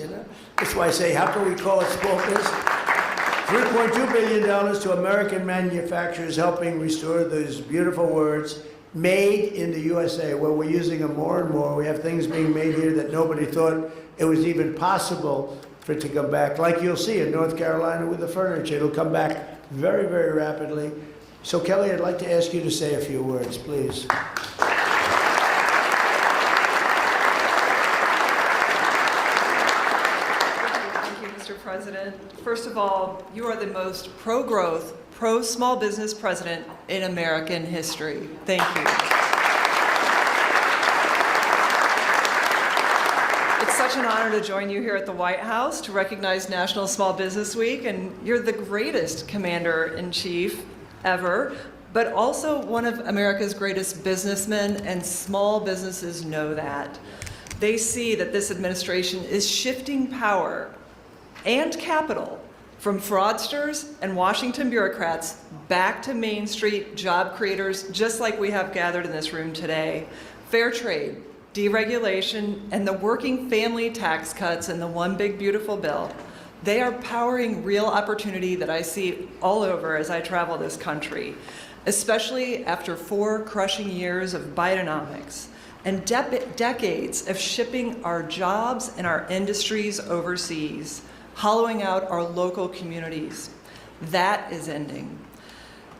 Speaker 4: That's why I say, how can we call it small business? $3.2 billion to American manufacturers, helping restore those beautiful words, made in the USA. Well, we're using them more and more. We have things being made here that nobody thought it was even possible for it to come back. Like you'll see in North Carolina with the furniture. It'll come back very, very rapidly. So, Kelly, I'd like to ask you to say a few words, please.
Speaker 8: President. First of all, you are the most pro-growth, pro-small business president in American history. Thank you. It's such an honor to join you here at the White House to recognize National Small Business Week, and you're the greatest commander-in-chief ever, but also one of America's greatest businessmen, and small businesses know that. They see that this administration is shifting power and capital from fraudsters and Washington bureaucrats back to Main Street job creators, just like we have gathered in this room today. Fair trade, deregulation, and the working family tax cuts in the One Big Beautiful Bill, they are powering real opportunity that I see all over as I travel this country, especially after 4 crushing years of Bidenomics and decades of shipping our jobs and our industries overseas, hollowing out our local communities. That is ending.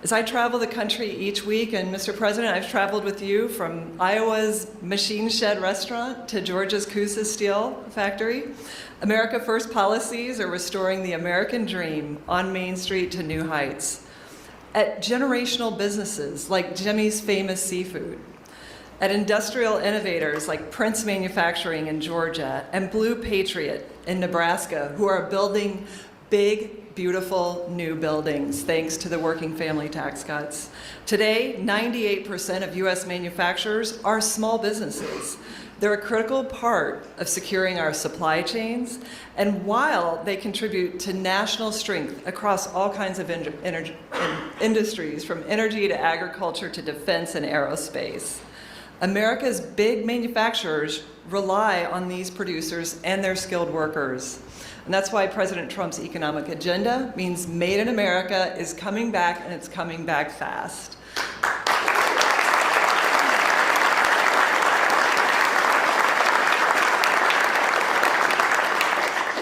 Speaker 8: As I travel the country each week, and Mr. President, I've traveled with you from Iowa's Machine Shed restaurant to Georgia's Coosa Steel factory, America First policies are restoring the American dream on Main Street to new heights. At generational businesses like Jimmy's Famous Seafood, at industrial innovators like Prince Manufacturing in Georgia and Blue Patriot in Nebraska, who are building big, beautiful new buildings thanks to the working family tax cuts. Today, 98% of US manufacturers are small businesses. They're a critical part of securing our supply chains, and while they contribute to national strength across all kinds of industries, from energy to agriculture to defense and aerospace, America's big manufacturers rely on these producers and their skilled workers. And that's why President Trump's economic agenda means Made in America is coming back, and it's coming back fast.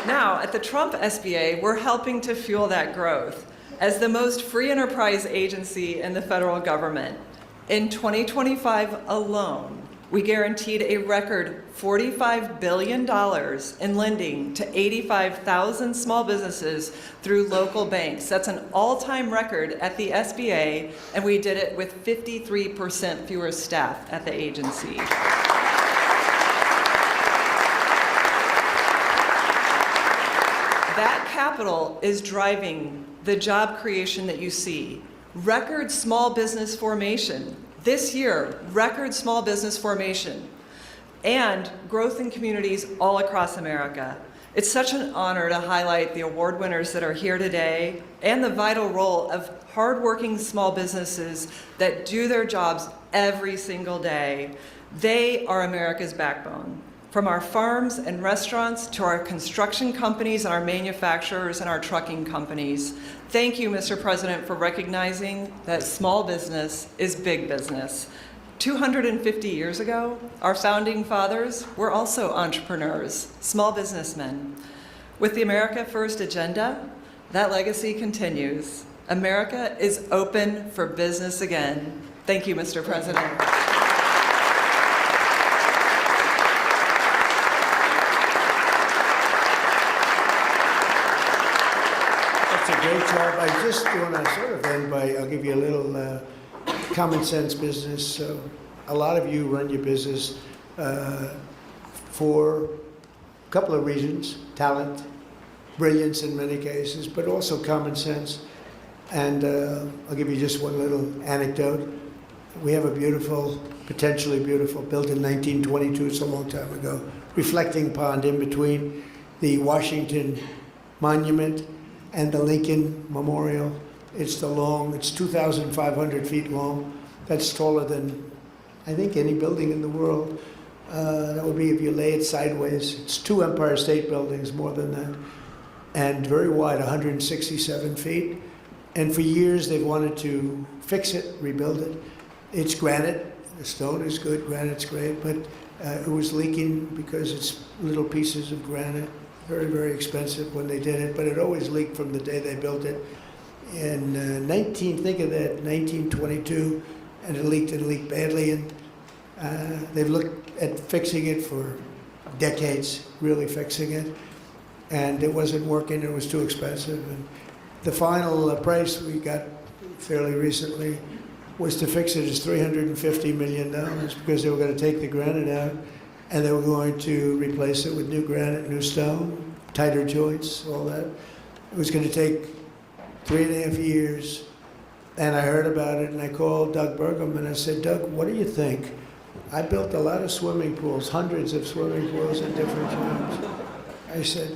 Speaker 8: Now, at the Trump SBA, we're helping to fuel that growth as the most free enterprise agency in the federal government. In 2025 alone, we guaranteed a record $45 billion in lending to 85,000 small businesses through local banks. That's an all-time record at the SBA, and we did it with 53% fewer staff at the agency. That capital is driving the job creation that you see. Record small business formation. This year, record small business formation and growth in communities all across America. It's such an honor to highlight the award winners that are here today and the vital role of hardworking small businesses that do their jobs every single day. They are America's backbone. From our farms and restaurants to our construction companies and our manufacturers and our trucking companies. Thank you, Mr. President, for recognizing that small business is big business. 250 years ago, our founding fathers were also entrepreneurs, small businessmen. With the America First agenda, that legacy continues. America is open for business again. Thank you, Mr. President.
Speaker 4: Great job. I just want to sort of end by, I'll give you a little common sense business. So a lot of you run your business for a couple of reasons: talent, brilliance in many cases, but also common sense. And I'll give you just one little anecdote. We have a beautiful, potentially beautiful, built in 1922, it's a long time ago, reflecting pond in between the Washington Monument and the Lincoln Memorial. It's 2,500 feet long. That's taller than, I think, any building in the world. That would be if you lay it sideways. It's 2 Empire State Buildings, more than that. And very wide, 167 feet. And for years they've wanted to fix it, rebuild it. It's granite. The stone is good, granite's great, but it was leaking because it's little pieces of granite. Very, very expensive when they did it, but it always leaked from the day they built it. In 1922, and it leaked badly, and they've looked at fixing it for decades, really fixing it, and it wasn't working, it was too expensive. And the final price we got fairly recently was to fix it as $350 million because they were going to take the granite out and they were going to replace it with new granite, new stone, tighter joints, all that. It was going to take 3.5 years. And I heard about it, and I called Doug Burgum, and I said, Doug, what do you think? I built a lot of swimming pools, hundreds of swimming pools in different times. I said,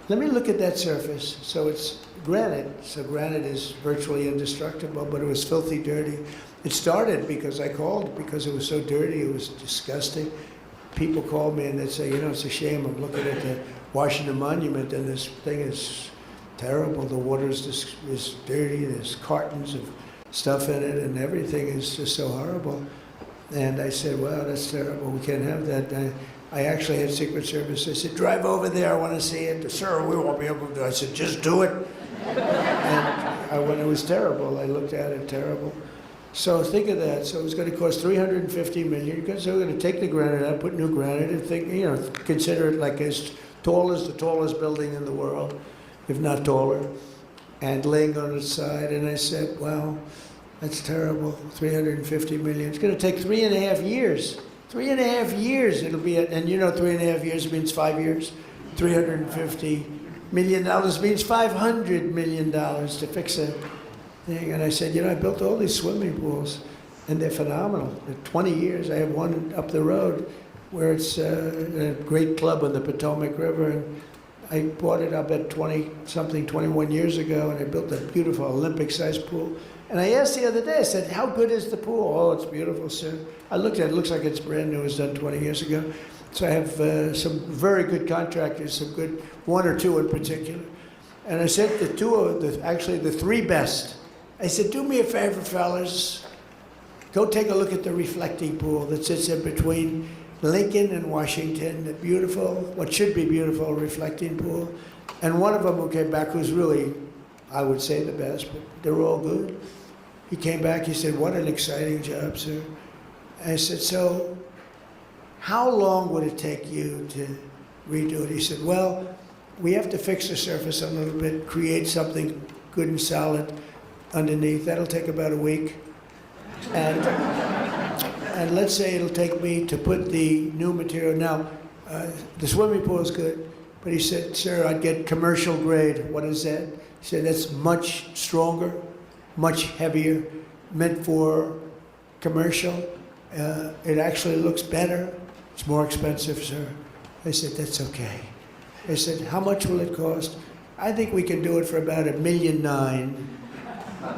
Speaker 4: let me look at that surface. So it's granite, so granite is virtually indestructible, but it was filthy dirty. It started because I called, because it was so dirty, it was disgusting. people call me and they say, you know, it's a shame. I'm looking at the Washington Monument and this thing is terrible. The water is dirty. There's cartons of stuff in it and everything is just so horrible. And I said, wow, that's terrible. We can't have that. I actually had Secret Service. I said, drive over there. I want to see it. Sir, we won't be able to do it. I said, just do it. And when it was terrible, I looked at it, terrible. So think of that. So it was going to cost $350 million. So we're going to take the granite out, put new granite, and think, you know, consider it like as tall as the tallest building in the world, if not taller, and laying on its side. And I said, wow, that's terrible. $350 million. It's going to take 3.5 years. 3.5 years it'll be, and you know 3.5 years means 5 years. $350 million means $500 million to fix a thing. And I said, you know, I built all these swimming pools, and they're phenomenal. They're 20 years. I have one up the road where it's a great club on the Potomac River, and I bought it up at 21 years ago, and I built a beautiful Olympic-sized pool. And I asked the other day, I said, how good is the pool? Oh, it's beautiful, sir. I looked at it, it looks like it's brand new, it was done 20 years ago. So I have some very good contractors, some good, one or two in particular. And I said actually the three best, I said, do me a favor, fellas, go take a look at the reflecting pool that sits in between Lincoln and Washington, the beautiful, what should be beautiful reflecting pool. And one of them who came back, who's really, I would say the best, but they're all good. He came back, he said, what an exciting job, sir. I said, so how long would it take you to redo it? He said, well, we have to fix the surface a little bit, create something good and solid underneath. That'll take about a week. And let's say it'll take me to put the new material. Now, the swimming pool is good, but he said, sir, I'd get commercial grade. What is that? He said, that's much stronger, much heavier, meant for commercial. It actually looks better. It's more expensive, sir. I said, that's okay. I said, how much will it cost? I think we can do it for about $1.9 million.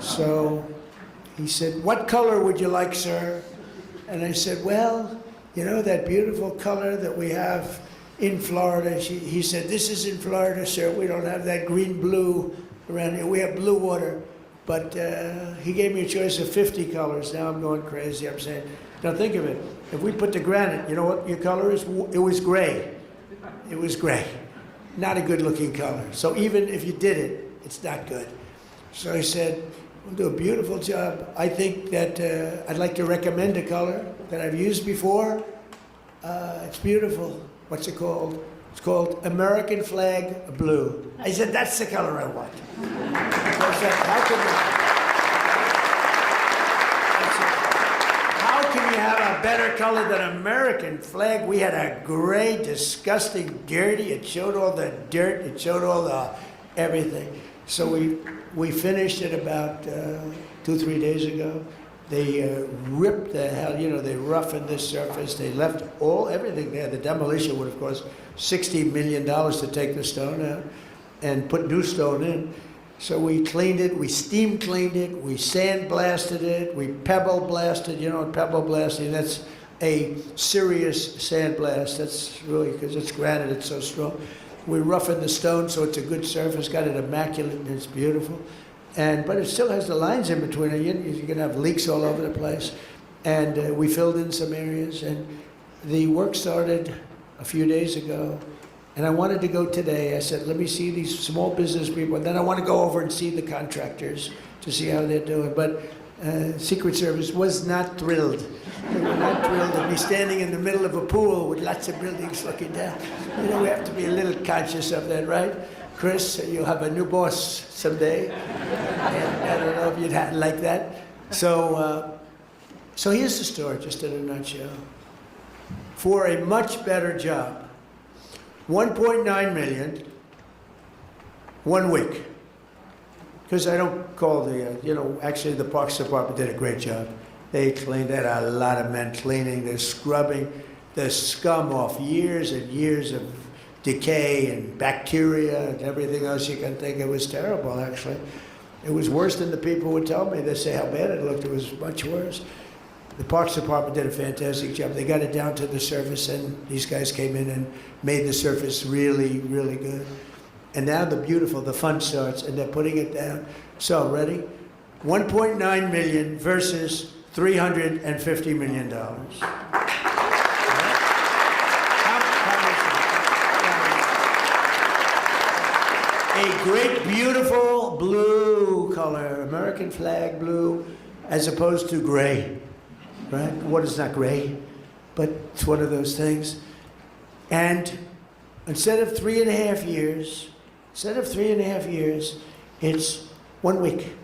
Speaker 4: So he said, what color would you like, sir? And I said, well, you know that beautiful color that we have in Florida? He said, this is in Florida, sir. We don't have that green-blue around here. We have blue water. But he gave me a choice of 50 colors. Now I'm going crazy. I'm saying, now think of it. If we put the granite, you know what your color is? It was gray. It was gray. Not a good-looking color. So even if you did it, it's not good. So I said, we'll do a beautiful job. I think that I'd like to recommend a color that I've used before. It's beautiful. What's it called? It's called American Flag Blue. I said, that's the color I want. I said, how can you have a better color than American flag? We had a gray, disgusting, dirty. It showed all the dirt. It showed all the everything. So we finished it about 2-3 days ago. They ripped the hell, you know, they roughened this surface. They left everything there. The demolition would have cost $60 million to take the stone out and put new stone in. So we cleaned it, we steam cleaned it, we sand blasted it, we pebble blasted. You know what pebble blasting, that's a serious sand blast. That's really, because it's granite, it's so strong. We roughened the stone so it's a good surface, got it immaculate, and it's beautiful. But it still has the lines in between it. You're gonna have leaks all over the place. And we filled in some areas, and the work started a few days ago. And I wanted to go today. I said, let me see these small business people. And then I want to go over and see the contractors to see how they're doing. But Secret Service was not thrilled. They were not thrilled to be standing in the middle of a pool with lots of buildings looking down. You know, we have to be a little conscious of that, right? Chris, you'll have a new boss someday. And I don't know if you'd like that. So here's the story, just in a nutshell. For a much better job, 1.9 million, 1 week. Because I don't call actually the Parks Department did a great job. They cleaned, they had a lot of men cleaning, they're scrubbing the scum off years and years of decay and bacteria and everything else you can think. It was terrible, actually. It was worse than the people would tell me. They say how bad it looked. It was much worse. The Parks Department did a fantastic job. They got it down to the surface, and these guys came in and made the surface really, really good. And now the fun starts, and they're putting it down. So, ready? 1.9 million versus $350 million. A great, beautiful blue color, American flag blue, as opposed to gray, right? What is not gray, but it's one of those things. And instead of 3.5 years, it's 1 week.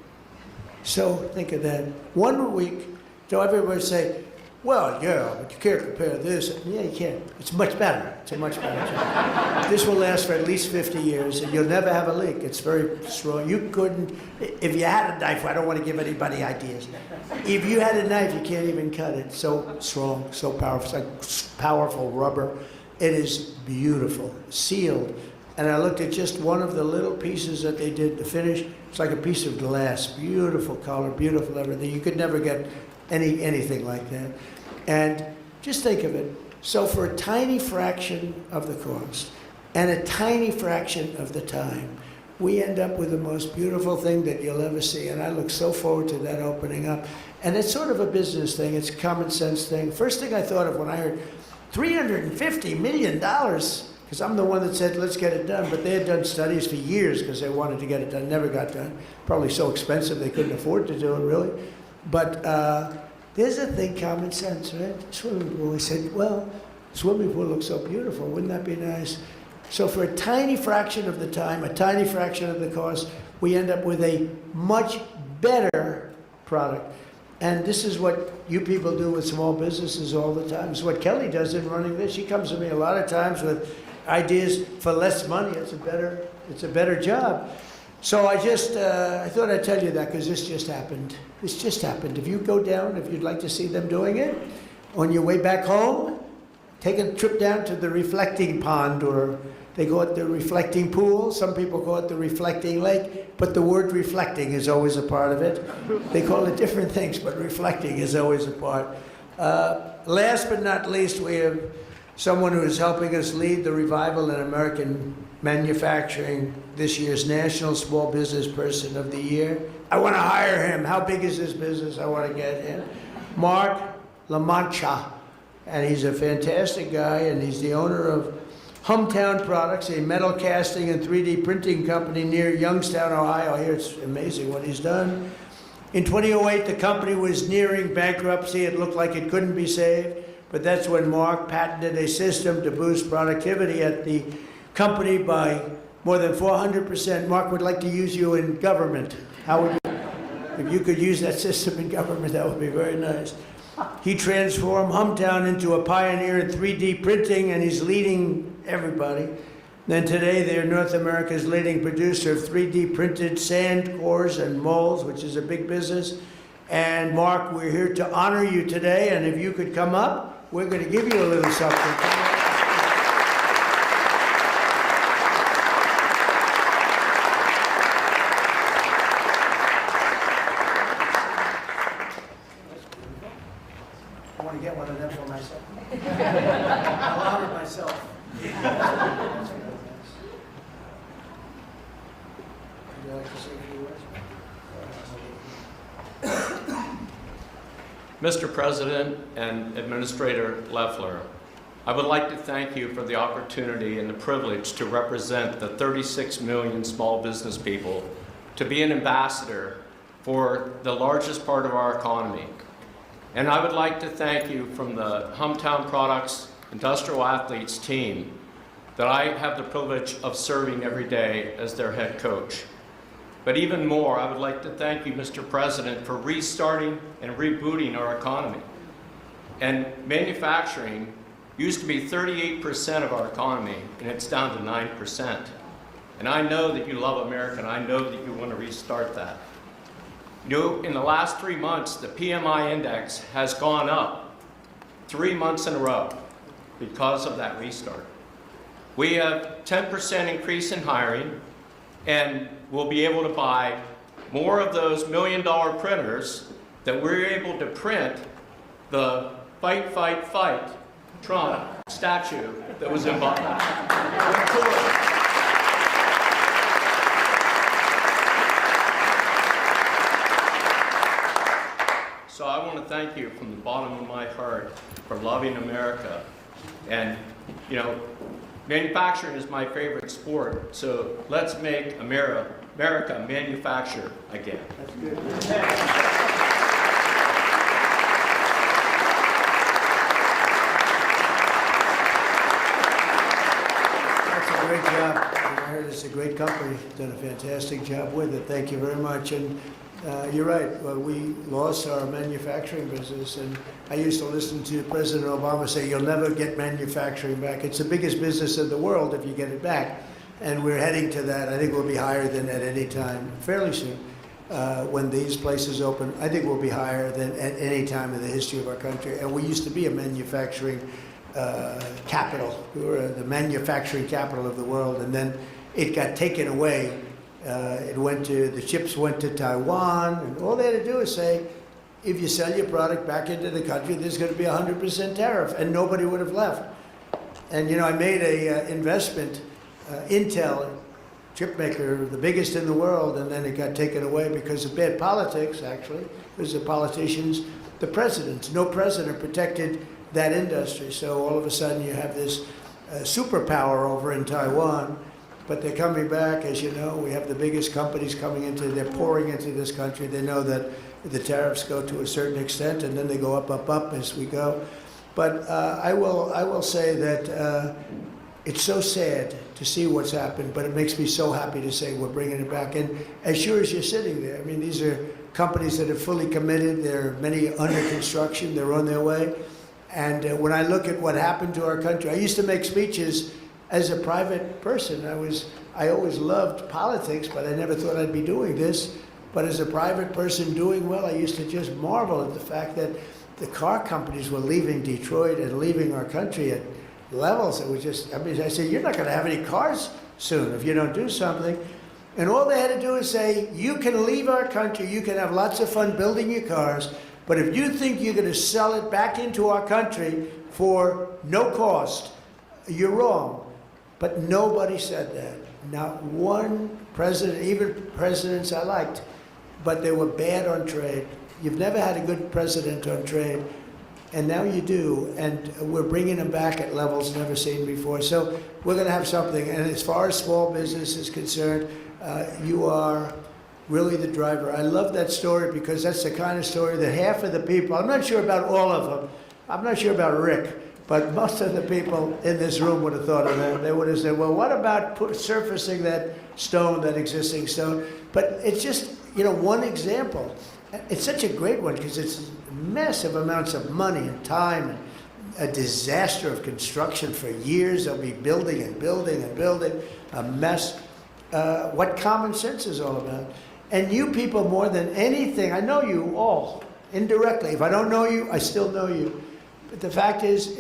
Speaker 4: So think of that, 1 week. So everybody say, well, yeah, but you can't compare this. Yeah, you can. It's much better. It's a much better job. This will last for at least 50 years, and you'll never have a leak. It's very strong. You couldn't, if you had a knife, I don't want to give anybody ideas. If you had a knife, you can't even cut it. So strong, so powerful. It's like powerful rubber. It is beautiful, sealed. And I looked at just one of the little pieces that they did to finish. It's like a piece of glass. Beautiful color, beautiful everything. You could never get anything like that. And just think of it. So for a tiny fraction of the cost and a tiny fraction of the time, we end up with the most beautiful thing that you'll ever see. And I look so forward to that opening up. And it's sort of a business thing. It's a common sense thing. First thing I thought of when I heard $350 million, because I'm the one that said, let's get it done. But they had done studies for years because they wanted to get it done. Never got done. Probably so expensive they couldn't afford to do it, really. But there's a thing, common sense, right? Swimming pool. I said, well, swimming pool looks so beautiful. Wouldn't that be nice? So for a tiny fraction of the time, a tiny fraction of the cost, we end up with a much better product. And this is what you people do with small businesses all the time. It's what Kelly does in running this. She comes to me a lot of times with ideas for less money. It's a better job. So I thought I'd tell you that because this just happened. This just happened. If you go down, if you'd like to see them doing it, on your way back home, take a trip down to the reflecting pond, or they call it the reflecting pool. Some people call it the reflecting lake, but the word reflecting is always a part of it. They call it different things, but reflecting is always a part. Last but not least, we have someone who is helping us lead the revival in American manufacturing, this year's National Small Business Person of the Year. I want to hire him. How big is this business? I want to get him. Mark La Mancha. And he's a fantastic guy, and he's the owner of Hometown Products, a metal casting and 3D printing company near Youngstown, Ohio. Here, it's amazing what he's done. In 2008, the company was nearing bankruptcy. It looked like it couldn't be saved, but that's when Mark patented a system to boost productivity at the company by more than 400%. Mark would like to use you in government. How would you, if you could use that system in government, that would be very nice. He transformed Hometown into a pioneer in 3D printing, and he's leading everybody. Then today, they're North America's leading producer of 3D printed sand cores and molds, which is a big business. And Mark, we're here to honor you today, and if you could come up, we're going to give you a little something. I want to get one of them for myself. I'll honor myself. Would you like to say a few words?
Speaker 9: Mr. President and Administrator Loeffler, I would like to thank you for the opportunity and the privilege to represent the 36 million small business people, to be an ambassador for the largest part of our economy. And I would like to thank you from the Hometown Products Industrial Athletes team that I have the privilege of serving every day as their head coach. But even more, I would like to thank you, Mr. President, for restarting and rebooting our economy. And manufacturing used to be 38% of our economy, and it's down to 9%. And I know that you love America, and I know that you want to restart that. You know, in the last 3 months, the PMI index has gone up 3 months in a row because of that restart. We have 10% increase in hiring, and we'll be able to buy more of those $1 million printers that we're able to print the fight, fight, fight Trump statue that was involved. So I want to thank you from the bottom of my heart for loving America. And, you know, manufacturing is my favorite sport, so let's make America manufacture again.
Speaker 4: That's good. Great job. I heard it's a great company. Done a fantastic job with it. Thank you very much. And you're right. Well, we lost our manufacturing business, and I used to listen to President Obama say, "You'll never get manufacturing back. It's the biggest business in the world if you get it back." And we're heading to that. I think we'll be higher than at any time fairly soon. When these places open, I think we'll be higher than at any time in the history of our country. And we used to be a manufacturing capital. We were the manufacturing capital of the world, and then it got taken away. The chips went to Taiwan, and all they had to do is say, if you sell your product back into the country, there's going to be 100% tariff, and nobody would have left. And you know, I made a investment, Intel, chip maker, the biggest in the world, and then it got taken away because of bad politics, actually, because the politicians, the presidents, no president protected that industry. So all of a sudden you have this superpower over in Taiwan, but they're coming back. As you know, we have the biggest companies coming into, they're pouring into this country. They know that the tariffs go to a certain extent, and then they go up, up, up as we go. But I will say that it's so sad to see what's happened, but it makes me so happy to say we're bringing it back. And as sure as you're sitting there, I mean, these are companies that are fully committed. There are many under construction. They're on their way. And when I look at what happened to our country, I used to make speeches as a private person. I always loved politics, but I never thought I'd be doing this. But as a private person doing well, I used to just marvel at the fact that the car companies were leaving Detroit and leaving our country at levels that was just, I mean, I said, you're not going to have any cars soon if you don't do something. And all they had to do is say, you can leave our country, you can have lots of fun building your cars, but if you think you're going to sell it back into our country for no cost, you're wrong. But nobody said that. Not one president, even presidents I liked, but they were bad on trade. You've never had a good president on trade, and now you do, and we're bringing them back at levels never seen before. So we're going to have something. And as far as small business is concerned, you are really the driver. I love that story because that's the kind of story that half of the people, I'm not sure about all of them, I'm not sure about Rick, but most of the people in this room would have thought of that. They would have said, well, what about surfacing that stone, that existing stone? But it's just, you know, one example. It's such a great one because it's massive amounts of money and time and a disaster of construction for years. They'll be building and building and building, a mess. What common sense is all about. And you people more than anything, I know you all indirectly. If I don't know you, I still know you. But the fact is,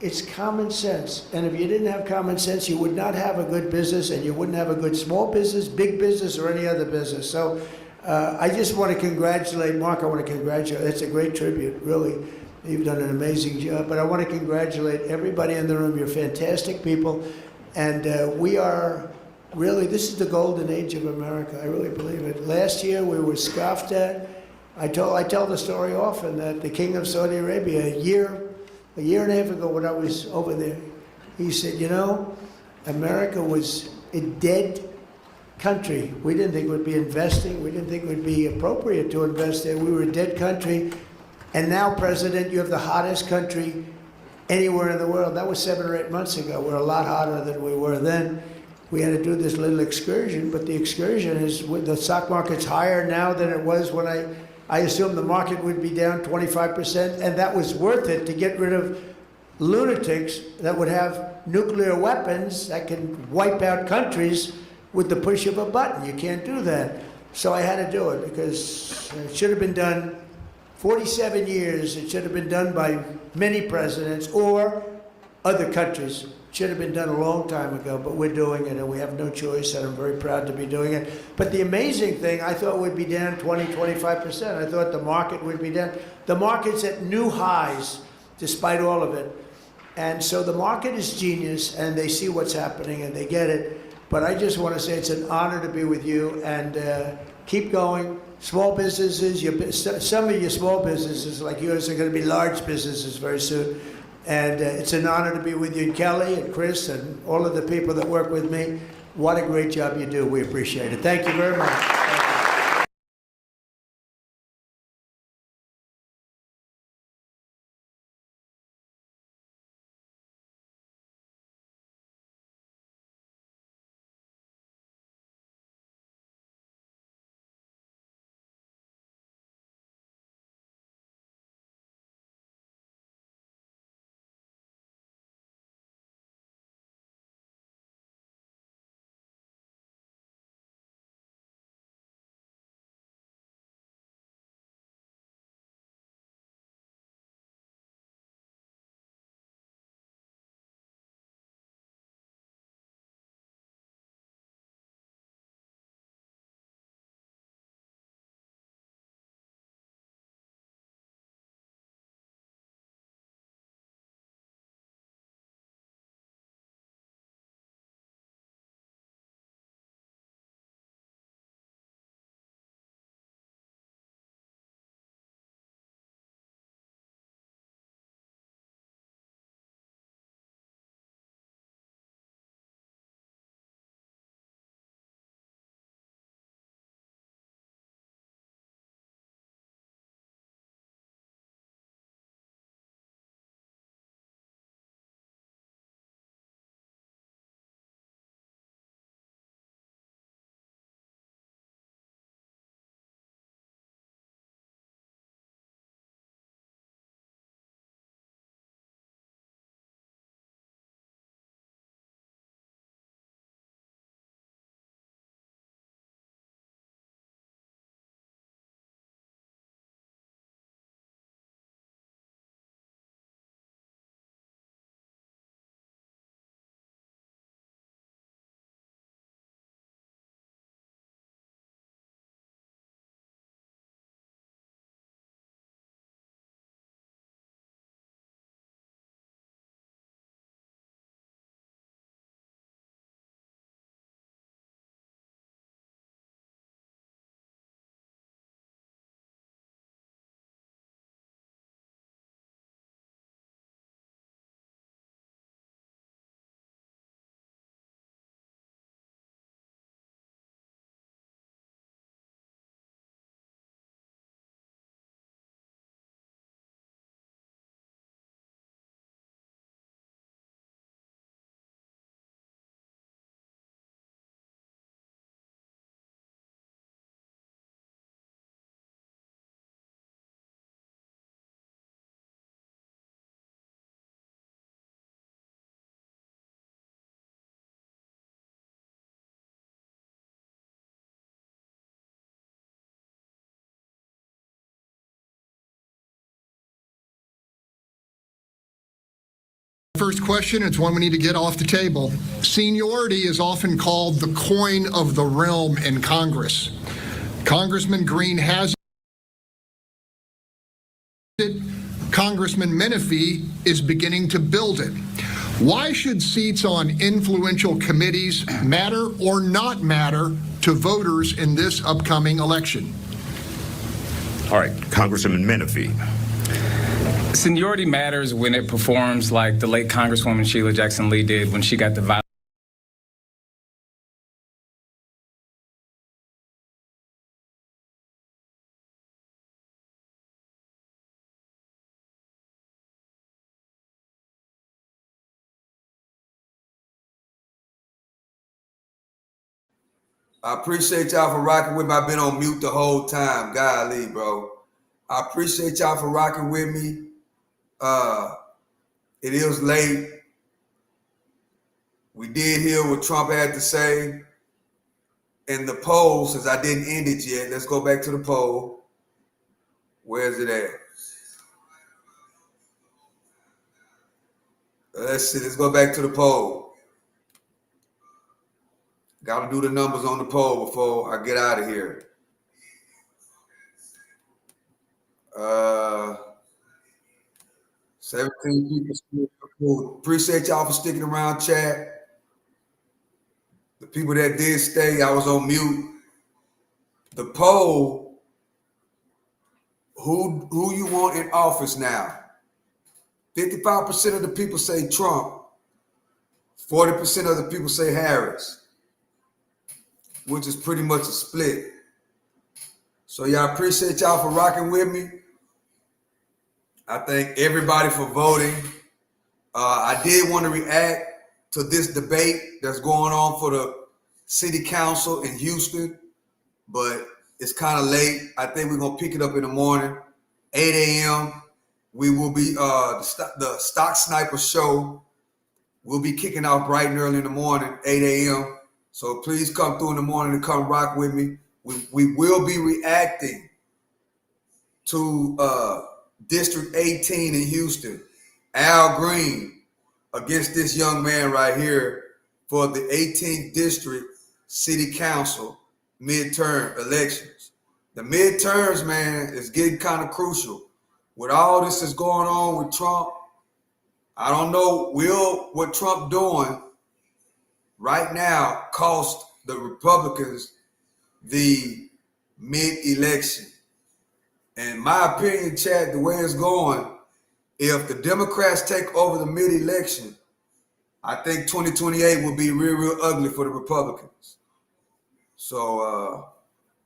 Speaker 4: it's common sense. And if you didn't have common sense, you would not have a good business, and you wouldn't have a good small business, big business, or any other business. So I just want to congratulate Mark. I want to congratulate. That's a great tribute, really. You've done an amazing job. But I want to congratulate everybody in the room. You're fantastic people. And we are really, this is the golden age of America. I really believe it. Last year, we were scoffed at. I tell the story often that the king of Saudi Arabia, a year and a half ago when I was over there, he said, you know, America was a dead country. We didn't think we'd be investing. We didn't think it would be appropriate to invest there. We were a dead country. And now, President, you have the hottest country anywhere in the world. That was 7 or 8 months ago. We're a lot hotter than we were then. We had to do this little excursion, but the excursion is, the stock market's higher now than it was when I assumed the market would be down 25%, and that was worth it to get rid of lunatics that would have nuclear weapons that can wipe out countries with the push of a button. You can't do that. So I had to do it because it should have been done 47 years. It should have been done by many presidents or other countries should have been done a long time ago, but we're doing it and we have no choice, and I'm very proud to be doing it. But the amazing thing, I thought would be down 20, 25%. I thought the market would be down. The market's at new highs despite all of it. And so the market is genius, and they see what's happening and they get it. But I just want to say it's an honor to be with you, and keep going. Small businesses, some of your small businesses like yours are going to be large businesses very soon. And it's an honor to be with you, and Kelly and Chris and all of the people that work with me. What a great job you do. We appreciate it. Thank you very much.
Speaker 10: First question, it's one we need to get off the table. Seniority is often called the coin of the realm in Congress. Congressman Green has it. Congressman Menifee is beginning to build it. Why should seats on influential committees matter or not matter to voters in this upcoming election?
Speaker 11: All right, Congressman Menifee.
Speaker 12: Seniority matters when it performs like the late Congresswoman Sheila Jackson Lee did when she got the vice.
Speaker 1: I appreciate y'all for rocking with me. I've been on mute the whole time. Golly, bro. I appreciate y'all for rocking with me. It is late. We did hear what Trump had to say. In the poll, since I didn't end it yet, let's go back to the poll. Where's it at? Let's see. Let's go back to the poll. Got to do the numbers on the poll before I get out of here. 17 people still vote. Appreciate y'all for sticking around, chat. The people that did stay, I was on mute. The poll, who you want in office now? 55% of the people say Trump. 40% of the people say Harris, which is pretty much a split. So y'all, appreciate y'all for rocking with me. I thank everybody for voting. I did want to react to this debate that's going on for the city council in Houston, but it's kind of late. I think we're going to pick it up in the morning, 8 a.m. We will be, the Stock Sniper show will be kicking off bright and early in the morning, 8 a.m. So please come through in the morning and come rock with me. We will be reacting to District 18 in Houston, Al Green against this young man right here for the 18th District City Council midterm elections. The midterms, man, is getting kind of crucial. With all this is going on with Trump, I don't know, will what Trump doing right now cost the Republicans the mid-election? In my opinion, Chad, the way it's going, if the Democrats take over the mid-election, I think 2028 will be real, real ugly for the Republicans. So,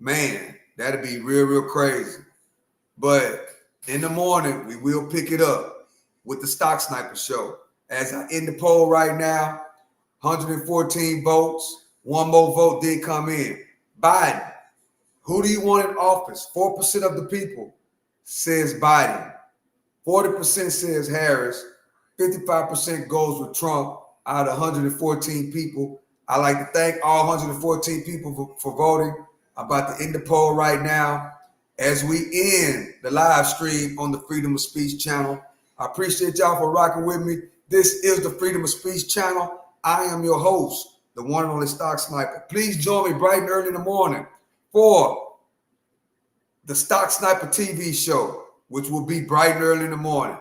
Speaker 1: man, that'd be real, real crazy. But in the morning, we will pick it up with the Stock Sniper show. As I end the poll right now, 114 votes. One more vote did come in. Biden, who do you want in office? 4% of the people says Biden. 40% says Harris. 55% goes with Trump out of 114 people. I'd like to thank all 114 people for voting. I'm about to end the poll right now as we end the live stream on the Freedom of Speech channel. I appreciate y'all for rocking with me. This is the Freedom of Speech channel. I am your host, the one and only Stock Sniper. Please join me bright and early in the morning for the Stock Sniper TV show, which will be bright and early in the morning.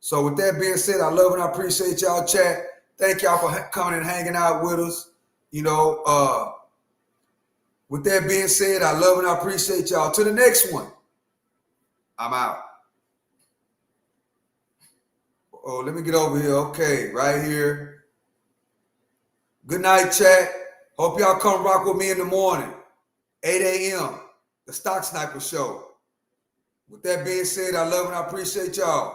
Speaker 1: So with that being said, I love and I appreciate y'all, chat. Thank y'all for coming and hanging out with us. You know, with that being said, I love and I appreciate y'all. To the next one, I'm out. Oh, let me get over here. Okay, right here. Good night, chat. Hope y'all come rock with me in the morning, 8 a.m., the Stock Sniper show. With that being said, I love and I appreciate y'all.